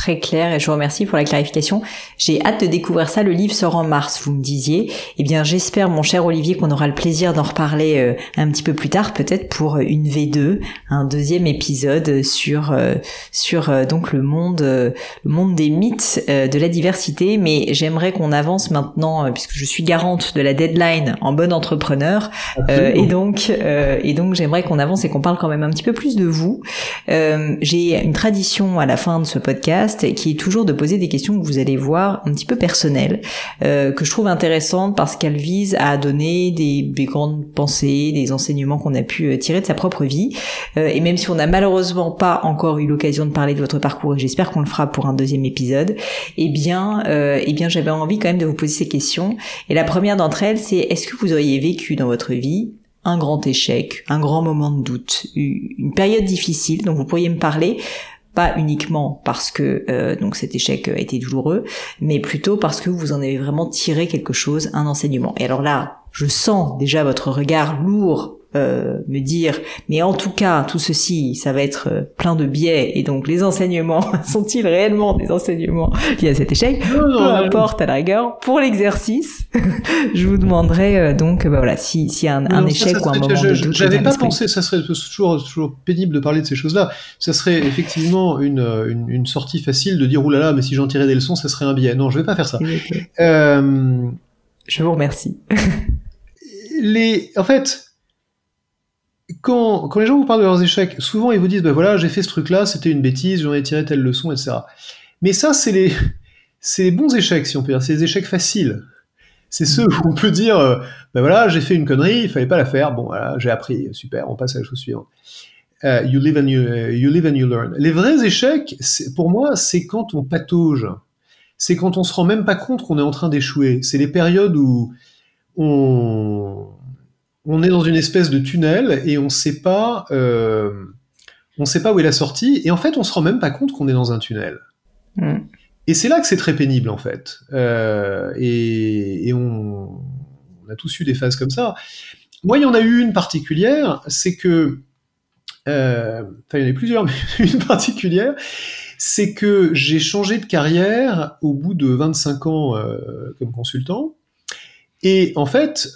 très clair et je vous remercie pour la clarification. J'ai hâte de découvrir ça. Le livre sort en mars, vous me disiez. Eh bien, j'espère, mon cher Olivier, qu'on aura le plaisir d'en reparler un petit peu plus tard, peut-être pour une V2, un deuxième épisode sur donc le monde des mythes de la diversité. Mais j'aimerais qu'on avance maintenant, puisque je suis garante de la deadline en bon entrepreneur, et donc j'aimerais qu'on avance et qu'on parle quand même un petit peu plus de vous. J'ai une tradition à la fin de ce podcast qui est toujours de poser des questions que vous allez voir un petit peu personnelles, que je trouve intéressantes parce qu'elles visent à donner des grandes pensées, des enseignements qu'on a pu tirer de sa propre vie. Et même si on n'a malheureusement pas encore eu l'occasion de parler de votre parcours, et j'espère qu'on le fera pour un deuxième épisode, eh bien j'avais envie quand même de vous poser ces questions. Et la première d'entre elles, c'est: est-ce que vous auriez vécu dans votre vie un grand échec, un grand moment de doute, une période difficile dont vous pourriez me parler, pas uniquement parce que donc cet échec a été douloureux, mais plutôt parce que vous en avez vraiment tiré quelque chose, un enseignement. Et alors là, je sens déjà votre regard lourd me dire, mais en tout cas, tout ceci, ça va être plein de biais, et donc les enseignements, sont-ils réellement des enseignements liés à cet échec? Peu importe, à la rigueur, pour l'exercice, je vous demanderai donc, voilà, s'il y a un échec ou un moment de doute. J'avais pas pensé, ça serait toujours pénible de parler de ces choses-là. Ça serait effectivement une sortie facile de dire, oulala, mais si j'en tirais des leçons, ça serait un biais. Non, je vais pas faire ça. Je vous remercie. En fait, quand les gens vous parlent de leurs échecs, souvent ils vous disent, ben voilà, j'ai fait ce truc-là, c'était une bêtise, j'en ai tiré telle leçon, etc. Mais ça, c'est les bons échecs, si on peut dire, c'est les échecs faciles. C'est ceux où on peut dire, ben voilà, j'ai fait une connerie, il fallait pas la faire, bon voilà, j'ai appris, super, on passe à la chose suivante. You live and you learn. Les vrais échecs, pour moi, c'est quand on patauge. C'est quand on se rend même pas compte qu'on est en train d'échouer. C'est les périodes où on est dans une espèce de tunnel et on sait pas où est la sortie, et en fait on se rend même pas compte qu'on est dans un tunnel. Et c'est là que c'est très pénible en fait. Et on a tous eu des phases comme ça. Moi, il y en a eu une particulière, c'est que il y en a plusieurs, mais une particulière, c'est que j'ai changé de carrière au bout de 25 ans comme consultant. Et en fait,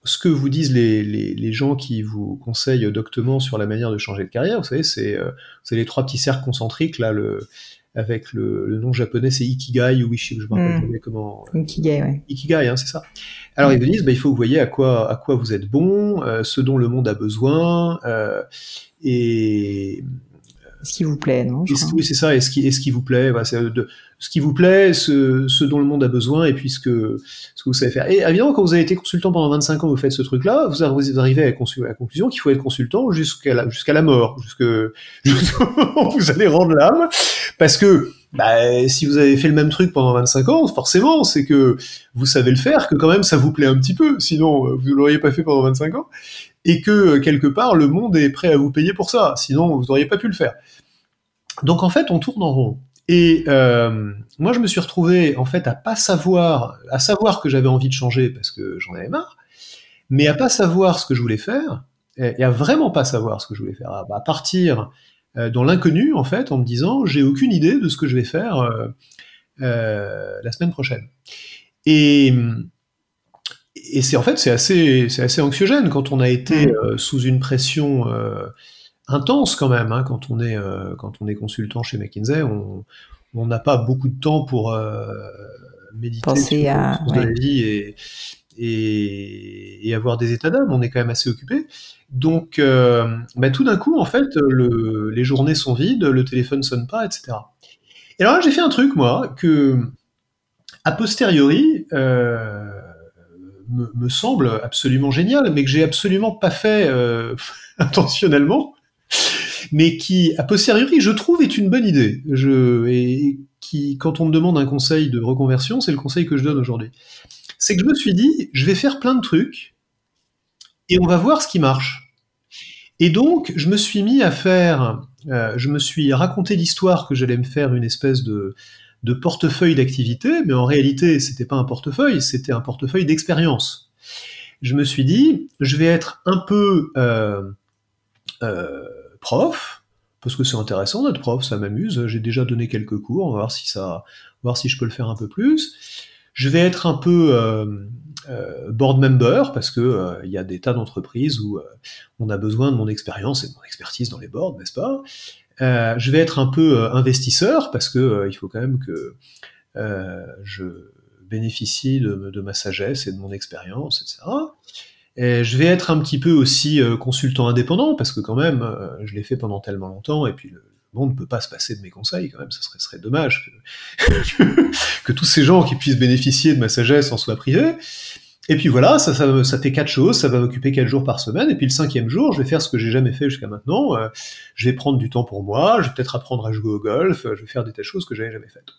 ce que vous disent les gens qui vous conseillent doctement sur la manière de changer de carrière, vous savez, c'est les trois petits cercles concentriques, là, avec le nom japonais, c'est Ikigai, ou je me rappelle jamais comment... Ikigai, ouais. Ikigai, hein, c'est ça. Alors, ils vous disent, il faut que vous voyez à quoi vous êtes bon, ce dont le monde a besoin, et... Ce qui vous plaît, non? Oui, c'est ça, et ce qui vous plaît, voilà, ce qui vous plaît, ce dont le monde a besoin, et puis ce que vous savez faire. Et évidemment, quand vous avez été consultant pendant 25 ans, vous faites ce truc-là, vous arrivez à la conclusion qu'il faut être consultant jusqu'à la mort, jusqu'au moment où vous allez rendre l'âme, parce que si vous avez fait le même truc pendant 25 ans, forcément, c'est que vous savez le faire, que quand même ça vous plaît un petit peu, sinon vous ne l'auriez pas fait pendant 25 ans, et que quelque part le monde est prêt à vous payer pour ça, sinon vous n'auriez pas pu le faire. Donc en fait, on tourne en rond. Et moi, je me suis retrouvé en fait à savoir que j'avais envie de changer parce que j'en avais marre, mais à pas savoir ce que je voulais faire, et à vraiment pas savoir ce que je voulais faire, à partir dans l'inconnu en fait, en me disant j'ai aucune idée de ce que je vais faire la semaine prochaine. Et c'est assez anxiogène quand on a été sous une pression intense quand même, hein, quand on est consultant chez McKinsey, on n'a pas beaucoup de temps pour méditer sur la vie et avoir des états d'âme. On est quand même assez occupé. Donc, tout d'un coup, en fait, les journées sont vides, le téléphone sonne pas, etc. Et alors là, j'ai fait un truc, moi, que a posteriori me semble absolument génial, mais que j'ai absolument pas fait intentionnellement, mais qui, a posteriori, je trouve est une bonne idée. Et qui, quand on me demande un conseil de reconversion, c'est le conseil que je donne aujourd'hui. C'est que je me suis dit, je vais faire plein de trucs, et on va voir ce qui marche. Et donc, je me suis mis à faire, je me suis raconté l'histoire que j'allais me faire une espèce de portefeuille d'activités, mais en réalité, c'était pas un portefeuille, c'était un portefeuille d'expérience. Je me suis dit, je vais être un peu prof, parce que c'est intéressant d'être prof, ça m'amuse. J'ai déjà donné quelques cours, on va voir si je peux le faire un peu plus. Je vais être un peu board member, parce que il y a des tas d'entreprises où on a besoin de mon expérience et de mon expertise dans les boards, n'est-ce pas? Je vais être un peu investisseur, parce que il faut quand même que je bénéficie de ma sagesse et de mon expérience, etc. Et je vais être un petit peu aussi consultant indépendant, parce que quand même, je l'ai fait pendant tellement longtemps, et puis le monde ne peut pas se passer de mes conseils, quand même, ça serait dommage que tous ces gens qui puissent bénéficier de ma sagesse en soient privés. Et puis voilà, ça fait 4 choses, ça va m'occuper 4 jours par semaine, et puis le 5e jour, je vais faire ce que j'ai jamais fait jusqu'à maintenant, je vais prendre du temps pour moi, je vais peut-être apprendre à jouer au golf, je vais faire des tas de choses que j'avais jamais faites.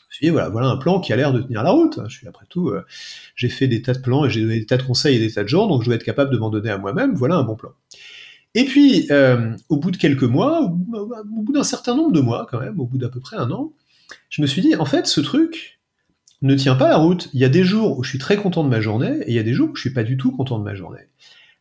Je me suis dit, voilà un plan qui a l'air de tenir la route. Après tout, j'ai fait des tas de plans et j'ai donné des tas de conseils et des tas de gens, donc je dois être capable de m'en donner à moi-même. Voilà un bon plan. Et puis, au bout de quelques mois, au bout d'un certain nombre de mois quand même, au bout d'à peu près 1 an, je me suis dit, en fait, ce truc ne tient pas la route. Il y a des jours où je suis très content de ma journée, et il y a des jours où je suis pas du tout content de ma journée.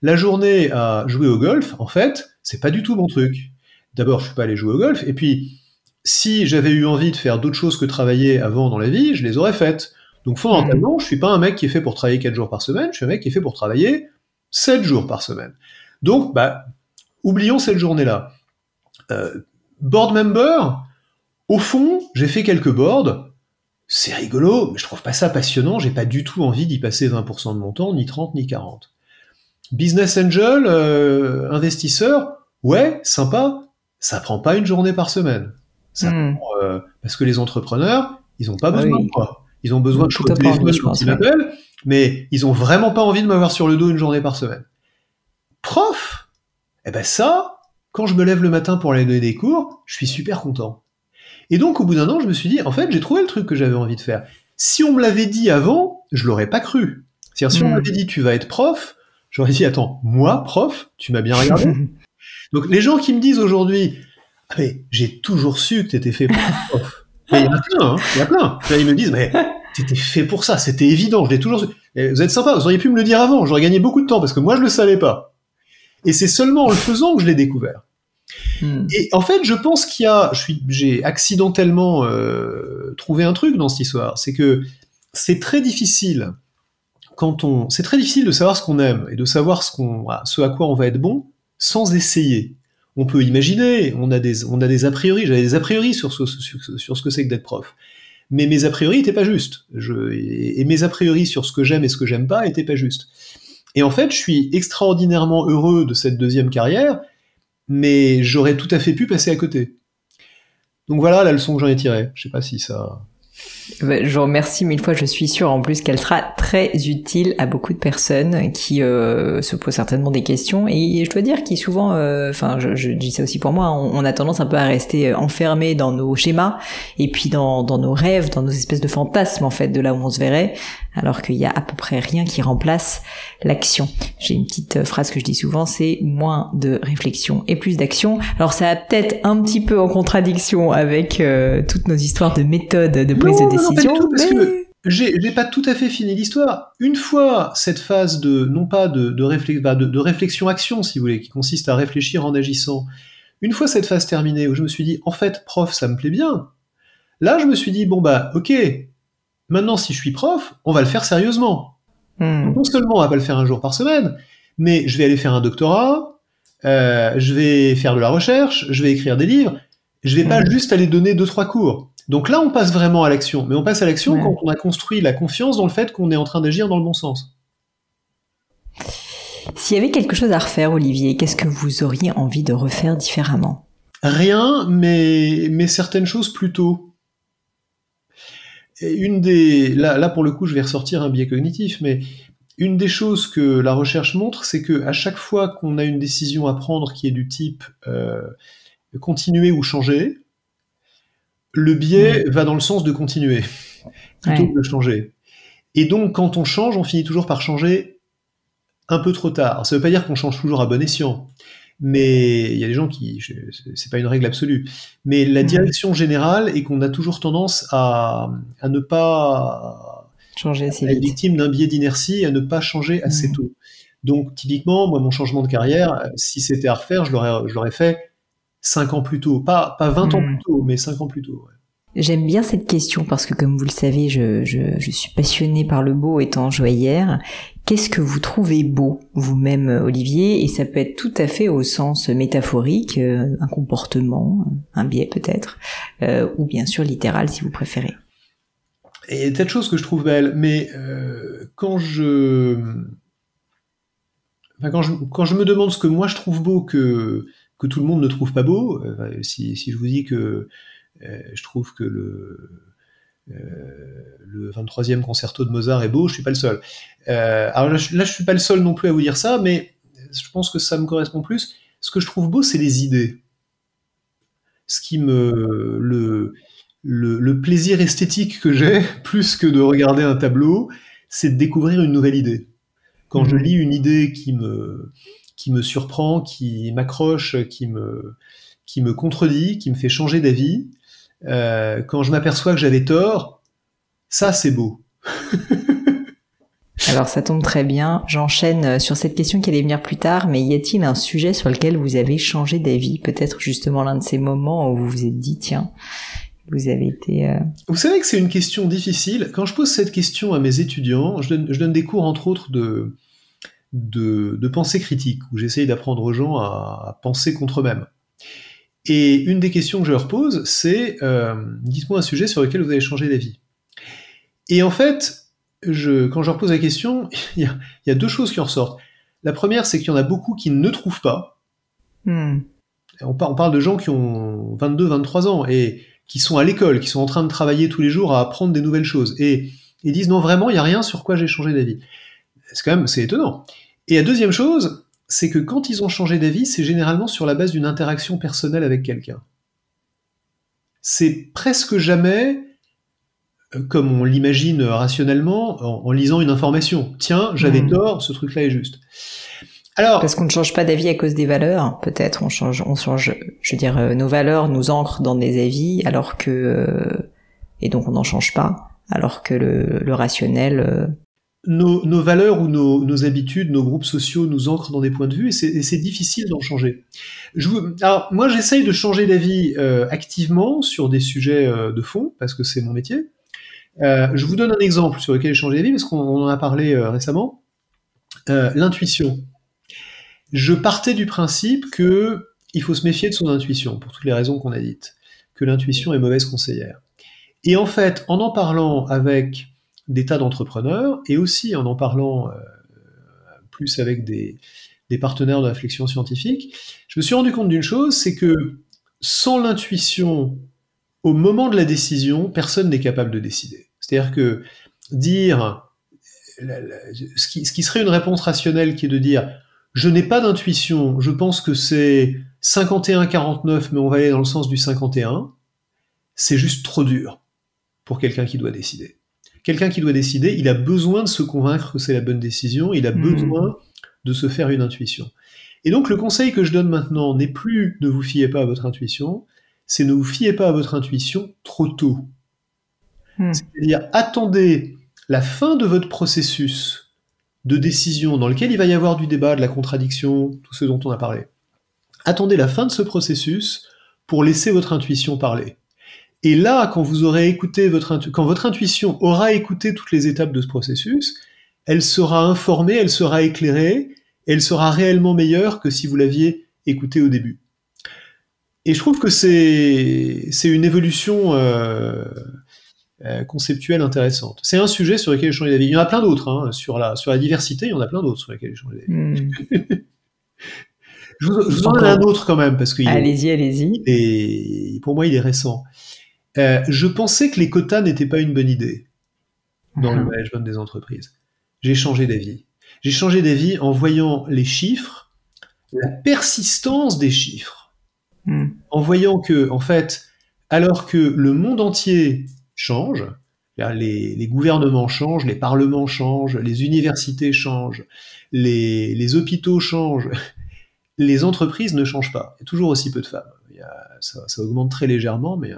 La journée à jouer au golf, en fait, c'est pas du tout mon truc. D'abord, je suis pas allé jouer au golf, et puis, si j'avais eu envie de faire d'autres choses que travailler avant dans la vie, je les aurais faites. Donc fondamentalement, je suis pas un mec qui est fait pour travailler 4 jours par semaine, je suis un mec qui est fait pour travailler 7 jours par semaine. Donc, oublions cette journée-là. Board member, au fond, j'ai fait quelques boards, c'est rigolo, mais je trouve pas ça passionnant, j'ai pas du tout envie d'y passer 20% de mon temps, ni 30, ni 40. Business angel, investisseur, ouais, sympa, ça prend pas une journée par semaine. Ça prend, parce que les entrepreneurs, ils ont pas besoin de moi. Ils ont besoin de jouer au téléphone quand ils m'appellent, mais ils ont vraiment pas envie de m'avoir sur le dos une journée par semaine. Prof, ça, quand je me lève le matin pour aller donner des cours, je suis super content. Et donc, au bout d'1 an, je me suis dit, en fait, j'ai trouvé le truc que j'avais envie de faire. Si on me l'avait dit avant, je l'aurais pas cru. C'est-à-dire, si on m'avait dit, tu vas être prof, j'aurais dit, attends, moi, prof, tu m'as bien regardé? Donc, les gens qui me disent aujourd'hui, ah, mais j'ai toujours su que t'étais fait pour être prof. Mais il y en a plein, hein, il y en a plein. Là, ils me disent, mais t'étais fait pour ça, c'était évident, je l'ai toujours su. Et vous êtes sympa, vous auriez pu me le dire avant, j'aurais gagné beaucoup de temps, parce que moi, je le savais pas. Et c'est seulement en le faisant que je l'ai découvert. Et en fait, je pense j'ai accidentellement trouvé un truc dans cette histoire, c'est que c'est très difficile c'est très difficile de savoir ce qu'on aime et de savoir ce à quoi on va être bon sans essayer. On peut imaginer, on a des a priori, j'avais des a priori sur ce que c'est que d'être prof. Mais mes a priori étaient pas justes. Et mes a priori sur ce que j'aime et ce que j'aime pas étaient pas justes. Et en fait, je suis extraordinairement heureux de cette 2e carrière, mais j'aurais tout à fait pu passer à côté. Donc voilà la leçon que j'en ai tirée. Je sais pas si ça... Je vous remercie 1000 fois, je suis sûre en plus qu'elle sera très utile à beaucoup de personnes qui se posent certainement des questions, et je dois dire qu'ils souvent, je dis ça aussi pour moi, on a tendance un peu à rester enfermés dans nos schémas et puis dans nos rêves, dans nos espèces de fantasmes en fait de là où on se verrait, alors qu'il y a à peu près rien qui remplace l'action. J'ai une petite phrase que je dis souvent, c'est moins de réflexion et plus d'action. Alors ça a peut-être un petit peu en contradiction avec toutes nos histoires de méthodes de prise de décision. Non, pas du tout, parce que j'ai pas tout à fait fini l'histoire. Une fois cette phase de réflexion-action, si vous voulez, qui consiste à réfléchir en agissant, une fois cette phase terminée, où je me suis dit, en fait, prof, ça me plaît bien, là, je me suis dit, ok, maintenant, si je suis prof, on va le faire sérieusement. Non seulement on va pas le faire 1 jour par semaine, mais je vais aller faire un doctorat, je vais faire de la recherche, je vais écrire des livres, je vais pas juste aller donner 2-3 cours. Donc là, on passe vraiment à l'action. Mais on passe à l'action quand on a construit la confiance dans le fait qu'on est en train d'agir dans le bon sens. S'il y avait quelque chose à refaire, Olivier, qu'est-ce que vous auriez envie de refaire différemment? Rien, mais certaines choses plus tôt. Et là, pour le coup, je vais ressortir un biais cognitif, mais une des choses que la recherche montre, c'est que à chaque fois qu'on a une décision à prendre qui est du type continuer ou changer, le biais va dans le sens de continuer, plutôt que de changer. Et donc, quand on change, on finit toujours par changer un peu trop tard. Alors, ça veut pas dire qu'on change toujours à bon escient, mais il y a des gens c'est pas une règle absolue, mais la direction générale est qu'on a toujours tendance à ne pas changer assez être vite, victime d'un biais d'inertie, à ne pas changer assez tôt. Donc, typiquement, moi, mon changement de carrière, si c'était à refaire, je l'aurais fait 5 ans plus tôt. Pas 20 ans plus tôt, mais 5 ans plus tôt. Ouais. J'aime bien cette question parce que, comme vous le savez, je suis passionnée par le beau étant joaillère. Qu'est-ce que vous trouvez beau, vous-même, Olivier? Et ça peut être tout à fait au sens métaphorique, un comportement, un biais peut-être, ou bien sûr littéral si vous préférez. Et il y a des tas de choses que je trouve belles, mais quand je me demande ce que moi je trouve beau que tout le monde ne trouve pas beau, si je vous dis que je trouve que le 23e concerto de Mozart est beau, je suis pas le seul. Alors là, je suis pas le seul non plus à vous dire ça, mais je pense que ça me correspond plus. Ce que je trouve beau, c'est les idées. Ce qui le plaisir esthétique que j'ai, plus que de regarder un tableau, c'est de découvrir une nouvelle idée. Quand je lis une idée qui me surprend, qui m'accroche, qui me contredit, qui me fait changer d'avis, quand je m'aperçois que j'avais tort, ça c'est beau. Alors ça tombe très bien, j'enchaîne sur cette question qui allait venir plus tard, mais y a-t-il un sujet sur lequel vous avez changé d'avis? Peut-être justement l'un de ces moments où vous vous êtes dit, tiens, vous avez été... Vous savez que c'est une question difficile. Quand je pose cette question à mes étudiants, je donne des cours entre autres de pensée critique, où j'essaye d'apprendre aux gens à penser contre eux-mêmes. Et une des questions que je leur pose, c'est dites-moi un sujet sur lequel vous avez changé d'avis. Et en fait, quand je leur pose la question, il y a deux choses qui en ressortent. La première, c'est qu'il y en a beaucoup qui ne trouvent pas. On parle de gens qui ont 22, 23 ans et qui sont à l'école, qui sont en train de travailler tous les jours à apprendre des nouvelles choses. Et ils disent non, vraiment, il n'y a rien sur quoi j'ai changé d'avis. C'est étonnant. Et la deuxième chose, c'est que quand ils ont changé d'avis, c'est généralement sur la base d'une interaction personnelle avec quelqu'un. C'est presque jamais, comme on l'imagine rationnellement, en lisant une information. Tiens, j'avais tort, ce truc-là est juste. Alors, parce qu'on ne change pas d'avis à cause des valeurs, peut-être on change, je veux dire, nos valeurs nous ancrent dans des avis, alors que, et donc on n'en change pas, alors que le rationnel... Nos valeurs ou nos habitudes, nos groupes sociaux nous ancrent dans des points de vue et c'est difficile d'en changer. Alors moi j'essaye de changer d'avis activement sur des sujets de fond, parce que c'est mon métier. Je vous donne un exemple sur lequel j'ai changé d'avis, parce qu'on en a parlé récemment. L'intuition. Je partais du principe que il faut se méfier de son intuition, pour toutes les raisons qu'on a dites, que l'intuition est mauvaise conseillère. Et en fait, en parlant avec des tas d'entrepreneurs, et aussi en parlant plus avec des partenaires de réflexion scientifique, je me suis rendu compte d'une chose, c'est que sans l'intuition, au moment de la décision, personne n'est capable de décider. C'est-à-dire que dire ce qui serait une réponse rationnelle, qui est de dire je n'ai pas d'intuition, je pense que c'est 51-49, mais on va aller dans le sens du 51, c'est juste trop dur pour quelqu'un qui doit décider. Quelqu'un qui doit décider, il a besoin de se convaincre que c'est la bonne décision, il a besoin de se faire une intuition. Et donc le conseil que je donne maintenant n'est plus ne vous fiez pas à votre intuition, c'est ne vous fiez pas à votre intuition trop tôt. C'est-à-dire attendez la fin de votre processus de décision dans lequel il va y avoir du débat, de la contradiction, tout ce dont on a parlé. Attendez la fin de ce processus pour laisser votre intuition parler. Et là, quand vous aurez écouté quand votre intuition aura écouté toutes les étapes de ce processus, elle sera informée, elle sera éclairée, et elle sera réellement meilleure que si vous l'aviez écoutée au début. Et je trouve que c'est une évolution conceptuelle intéressante. C'est un sujet sur lequel j'ai changé d'avis. Il y en a plein d'autres, hein, sur la diversité, il y en a plein d'autres sur lesquels j'ai changé d'avis. Je vous en donne un autre quand même, parce que allez-y. Et pour moi, il est récent. Je pensais que les quotas n'étaient pas une bonne idée dans le management des entreprises. J'ai changé d'avis. J'ai changé d'avis en voyant les chiffres, la persistance des chiffres, en voyant que, en fait, alors que le monde entier change, les gouvernements changent, les parlements changent, les universités changent, les hôpitaux changent, les entreprises ne changent pas. Il y a toujours aussi peu de femmes. Ça augmente très légèrement, mais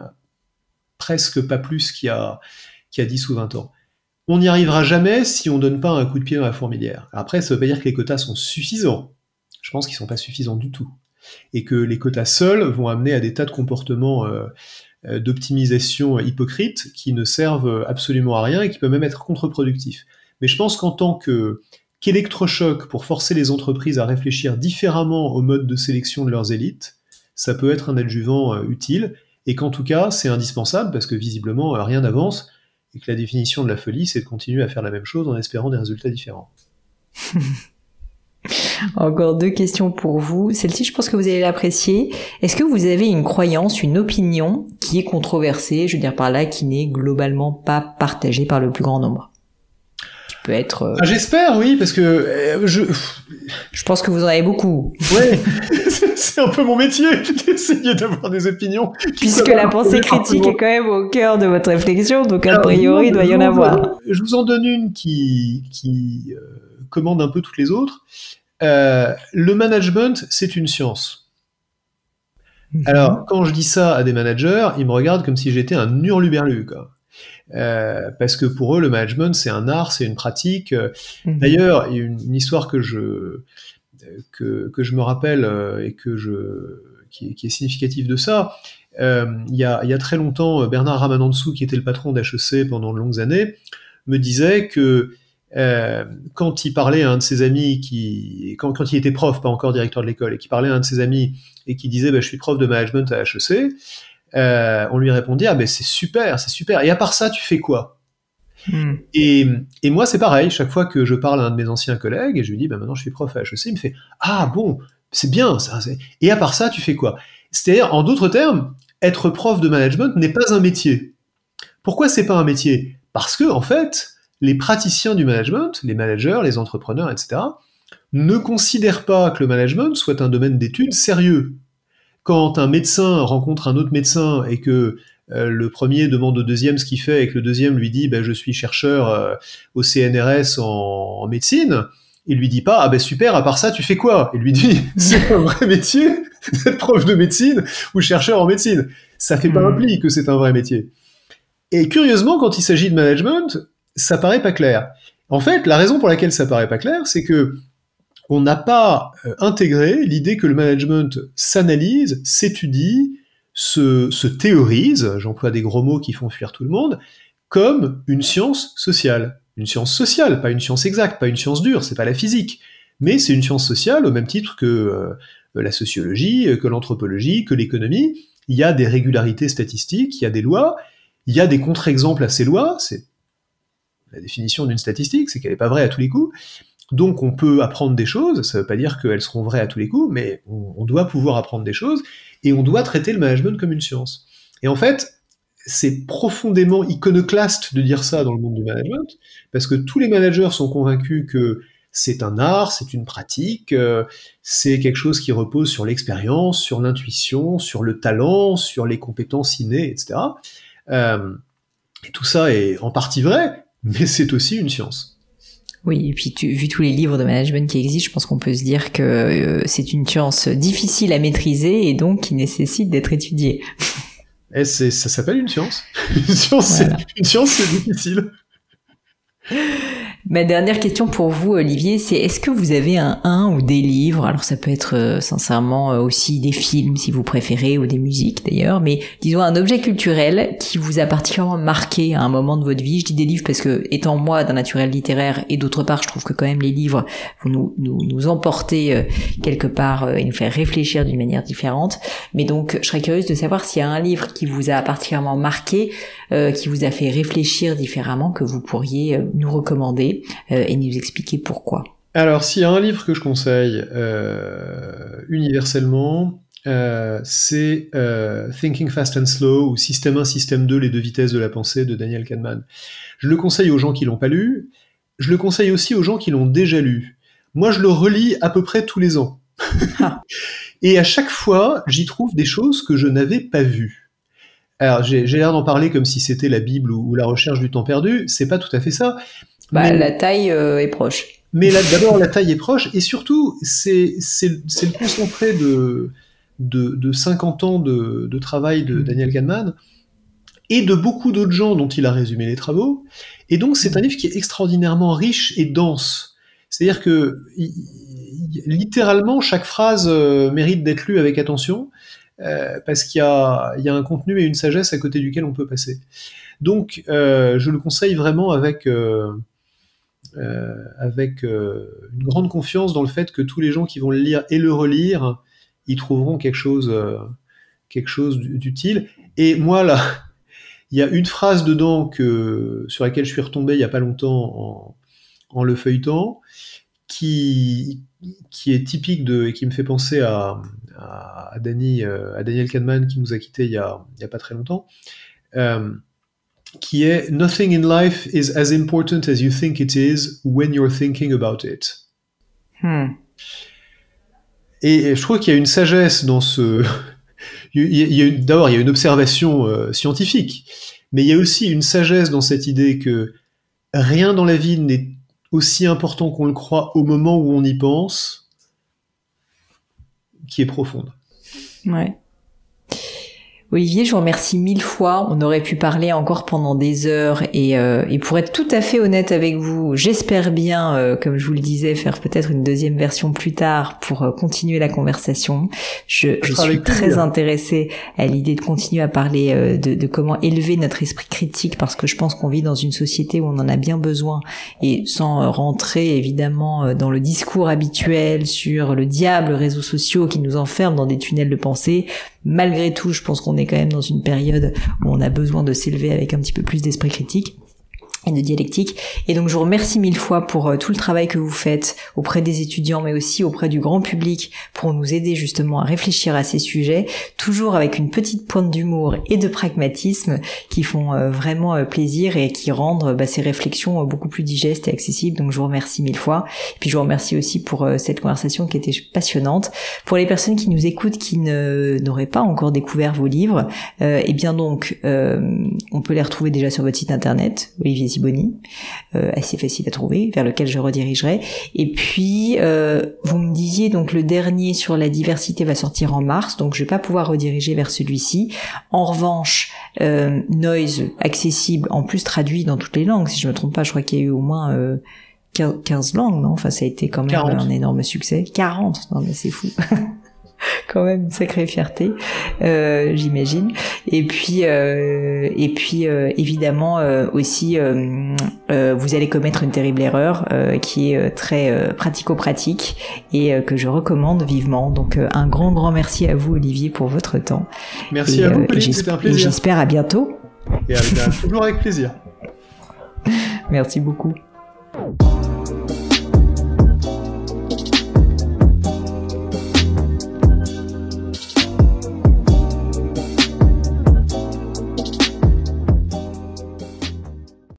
presque pas plus qu'il y a 10 ou 20 ans. On n'y arrivera jamais si on ne donne pas un coup de pied dans la fourmilière. Après, ça ne veut pas dire que les quotas sont suffisants. Je pense qu'ils ne sont pas suffisants du tout. et que les quotas seuls vont amener à des tas de comportements d'optimisation hypocrites qui ne servent absolument à rien et qui peuvent même être contre-productifs. Mais je pense qu'en tant qu'électrochoc pour forcer les entreprises à réfléchir différemment au mode de sélection de leurs élites, ça peut être un adjuvant utile, et qu'en tout cas, c'est indispensable, parce que visiblement, rien n'avance, et que la définition de la folie, c'est de continuer à faire la même chose en espérant des résultats différents. Encore 2 questions pour vous. Celle-ci, je pense que vous allez l'apprécier. Est-ce que vous avez une croyance, une opinion qui est controversée, je veux dire par là, qui n'est globalement pas partagée par le plus grand nombre? Qui peut être... J'espère, oui, parce que je pense que vous en avez beaucoup. Ouais, c'est un peu mon métier, d'essayer d'avoir des opinions. Puisque la pensée critique est quand même au cœur de votre réflexion, donc a priori, il doit y en avoir. Je vous en donne une qui commande un peu toutes les autres. Le management, c'est une science. Alors, quand je dis ça à des managers, ils me regardent comme si j'étais un hurluberlu, quoi. Parce que pour eux, le management, c'est un art, c'est une pratique. D'ailleurs, il y a une histoire que je me rappelle et qui est significative de ça. Il y a très longtemps, Bernard Ramanantsoa, qui était le patron d'HEC pendant de longues années, me disait que quand il parlait à un de ses amis, quand il était prof, pas encore directeur de l'école, et qui parlait à un de ses amis et qui disait je suis prof de management à HEC, on lui répondait c'est super, c'est super. Et à part ça, tu fais quoi? Et moi, c'est pareil. Chaque fois que je parle à un de mes anciens collègues et je lui dis maintenant je suis prof à HEC, il me fait bon, c'est bien. Et à part ça, tu fais quoi? C'est-à-dire, en d'autres termes, être prof de management n'est pas un métier. Pourquoi c'est pas un métier? Parce que en fait, les praticiens du management, les managers, les entrepreneurs, etc., ne considèrent pas que le management soit un domaine d'études sérieux. Quand un médecin rencontre un autre médecin et que le premier demande au deuxième ce qu'il fait et que le deuxième lui dit je suis chercheur au CNRS en médecine, il lui dit pas super, à part ça tu fais quoi? Il lui dit c'est un vrai métier d'être prof de médecine ou chercheur en médecine. Ça fait pas un pli que c'est un vrai métier. Et curieusement, quand il s'agit de management, ça paraît pas clair. En fait, la raison pour laquelle ça paraît pas clair, c'est que on n'a pas intégré l'idée que le management s'analyse, s'étudie, se théorise, j'emploie des gros mots qui font fuir tout le monde, comme une science sociale. Une science sociale, pas une science exacte, pas une science dure, c'est pas la physique, mais c'est une science sociale au même titre que la sociologie, que l'anthropologie, que l'économie. Il y a des régularités statistiques, il y a des lois, il y a des contre-exemples à ces lois, c'est la définition d'une statistique, c'est qu'elle n'est pas vraie à tous les coups. Donc on peut apprendre des choses, ça ne veut pas dire qu'elles seront vraies à tous les coups, mais on doit pouvoir apprendre des choses, et on doit traiter le management comme une science. Et en fait, c'est profondément iconoclaste de dire ça dans le monde du management, parce que tous les managers sont convaincus que c'est un art, c'est une pratique, c'est quelque chose qui repose sur l'expérience, sur l'intuition, sur le talent, sur les compétences innées, etc. Et tout ça est en partie vrai, mais c'est aussi une science. Oui, et puis vu tous les livres de management qui existent, je pense qu'on peut se dire que c'est une science difficile à maîtriser et donc qui nécessite d'être étudiée. Et ça s'appelle une science. Une science, c'est difficile. Ma dernière question pour vous, Olivier, c'est est-ce que vous avez un ou des livres, alors ça peut être sincèrement aussi des films si vous préférez, ou des musiques d'ailleurs, mais disons un objet culturel qui vous a particulièrement marqué à un moment de votre vie. Je dis des livres parce que, étant moi d'un naturel littéraire, et d'autre part je trouve que quand même les livres vont nous emporter quelque part et nous faire réfléchir d'une manière différente, mais donc je serais curieuse de savoir s'il y a un livre qui vous a particulièrement marqué, qui vous a fait réfléchir différemment, que vous pourriez nous recommander et nous expliquer pourquoi. Alors, s'il y a un livre que je conseille universellement, c'est Thinking Fast and Slow, ou Système 1, Système 2, les 2 vitesses de la pensée de Daniel Kahneman. Je le conseille aux gens qui l'ont pas lu, je le conseille aussi aux gens qui l'ont déjà lu. Moi, je le relis à peu près tous les ans. Et à chaque fois, j'y trouve des choses que je n'avais pas vues. Alors, j'ai l'air d'en parler comme si c'était la Bible ou la recherche du temps perdu, c'est pas tout à fait ça. La taille est proche. Mais là, d'abord, la taille est proche, et surtout, c'est le concentré de 50 ans de travail de Daniel Kahneman, et de beaucoup d'autres gens dont il a résumé les travaux. Et donc, c'est un livre qui est extraordinairement riche et dense. C'est-à-dire que il littéralement, chaque phrase mérite d'être lue avec attention, parce qu'il y a un contenu et une sagesse à côté duquel on peut passer. Donc, je le conseille vraiment avec une grande confiance dans le fait que tous les gens qui vont le lire et le relire, ils trouveront quelque chose d'utile. Et moi, là, il y a une phrase dedans sur laquelle je suis retombé il n'y a pas longtemps en le feuilletant, qui est typique et qui me fait penser à Daniel Kahneman, qui nous a quittés il y a pas très longtemps, qui est Nothing in life is as important as you think it is when you're thinking about it. Et je trouve qu'il y a une sagesse dans ce... D'abord, il y a une observation scientifique, mais il y a aussi une sagesse dans cette idée que rien dans la vie n'est aussi important qu'on le croit au moment où on y pense, qui est profonde. Ouais. Olivier, je vous remercie 1000 fois. On aurait pu parler encore pendant des heures et pour être tout à fait honnête avec vous, j'espère bien, comme je vous le disais, faire peut-être une deuxième version plus tard pour continuer la conversation. Je suis très intéressée à l'idée de continuer à parler de comment élever notre esprit critique, parce que je pense qu'on vit dans une société où on en a bien besoin, et sans rentrer évidemment dans le discours habituel sur le diable, les réseaux sociaux qui nous enferment dans des tunnels de pensée. Malgré tout, je pense qu'on est quand même dans une période où on a besoin de s'élever avec un petit peu plus d'esprit critique et de dialectique. Et donc je vous remercie 1000 fois pour tout le travail que vous faites auprès des étudiants, mais aussi auprès du grand public, pour nous aider justement à réfléchir à ces sujets, toujours avec une petite pointe d'humour et de pragmatisme qui font vraiment plaisir et qui rendent ces réflexions beaucoup plus digestes et accessibles. Donc je vous remercie 1000 fois. Et puis je vous remercie aussi pour cette conversation qui était passionnante. Pour les personnes qui nous écoutent, qui n'auraient pas encore découvert vos livres, et bien donc on peut les retrouver déjà sur votre site internet, Olivier Sibony, assez facile à trouver, vers lequel je redirigerai. Et puis, vous me disiez donc le dernier sur la diversité va sortir en mars, donc je vais pas pouvoir rediriger vers celui-ci. En revanche, Noise, accessible, en plus traduit dans toutes les langues, si je me trompe pas, je crois qu'il y a eu au moins 15 langues, non? Enfin, ça a été quand même 40. Un énorme succès. 40, non mais c'est fou. Quand même une sacrée fierté, j'imagine. Et puis évidemment aussi vous allez commettre une terrible erreur qui est très pratico-pratique et que je recommande vivement. Donc un grand merci à vous, Olivier, pour votre temps. Merci à vous, Pauline, c'était un plaisir. Et j'espère à bientôt. Et toujours avec plaisir. Merci beaucoup.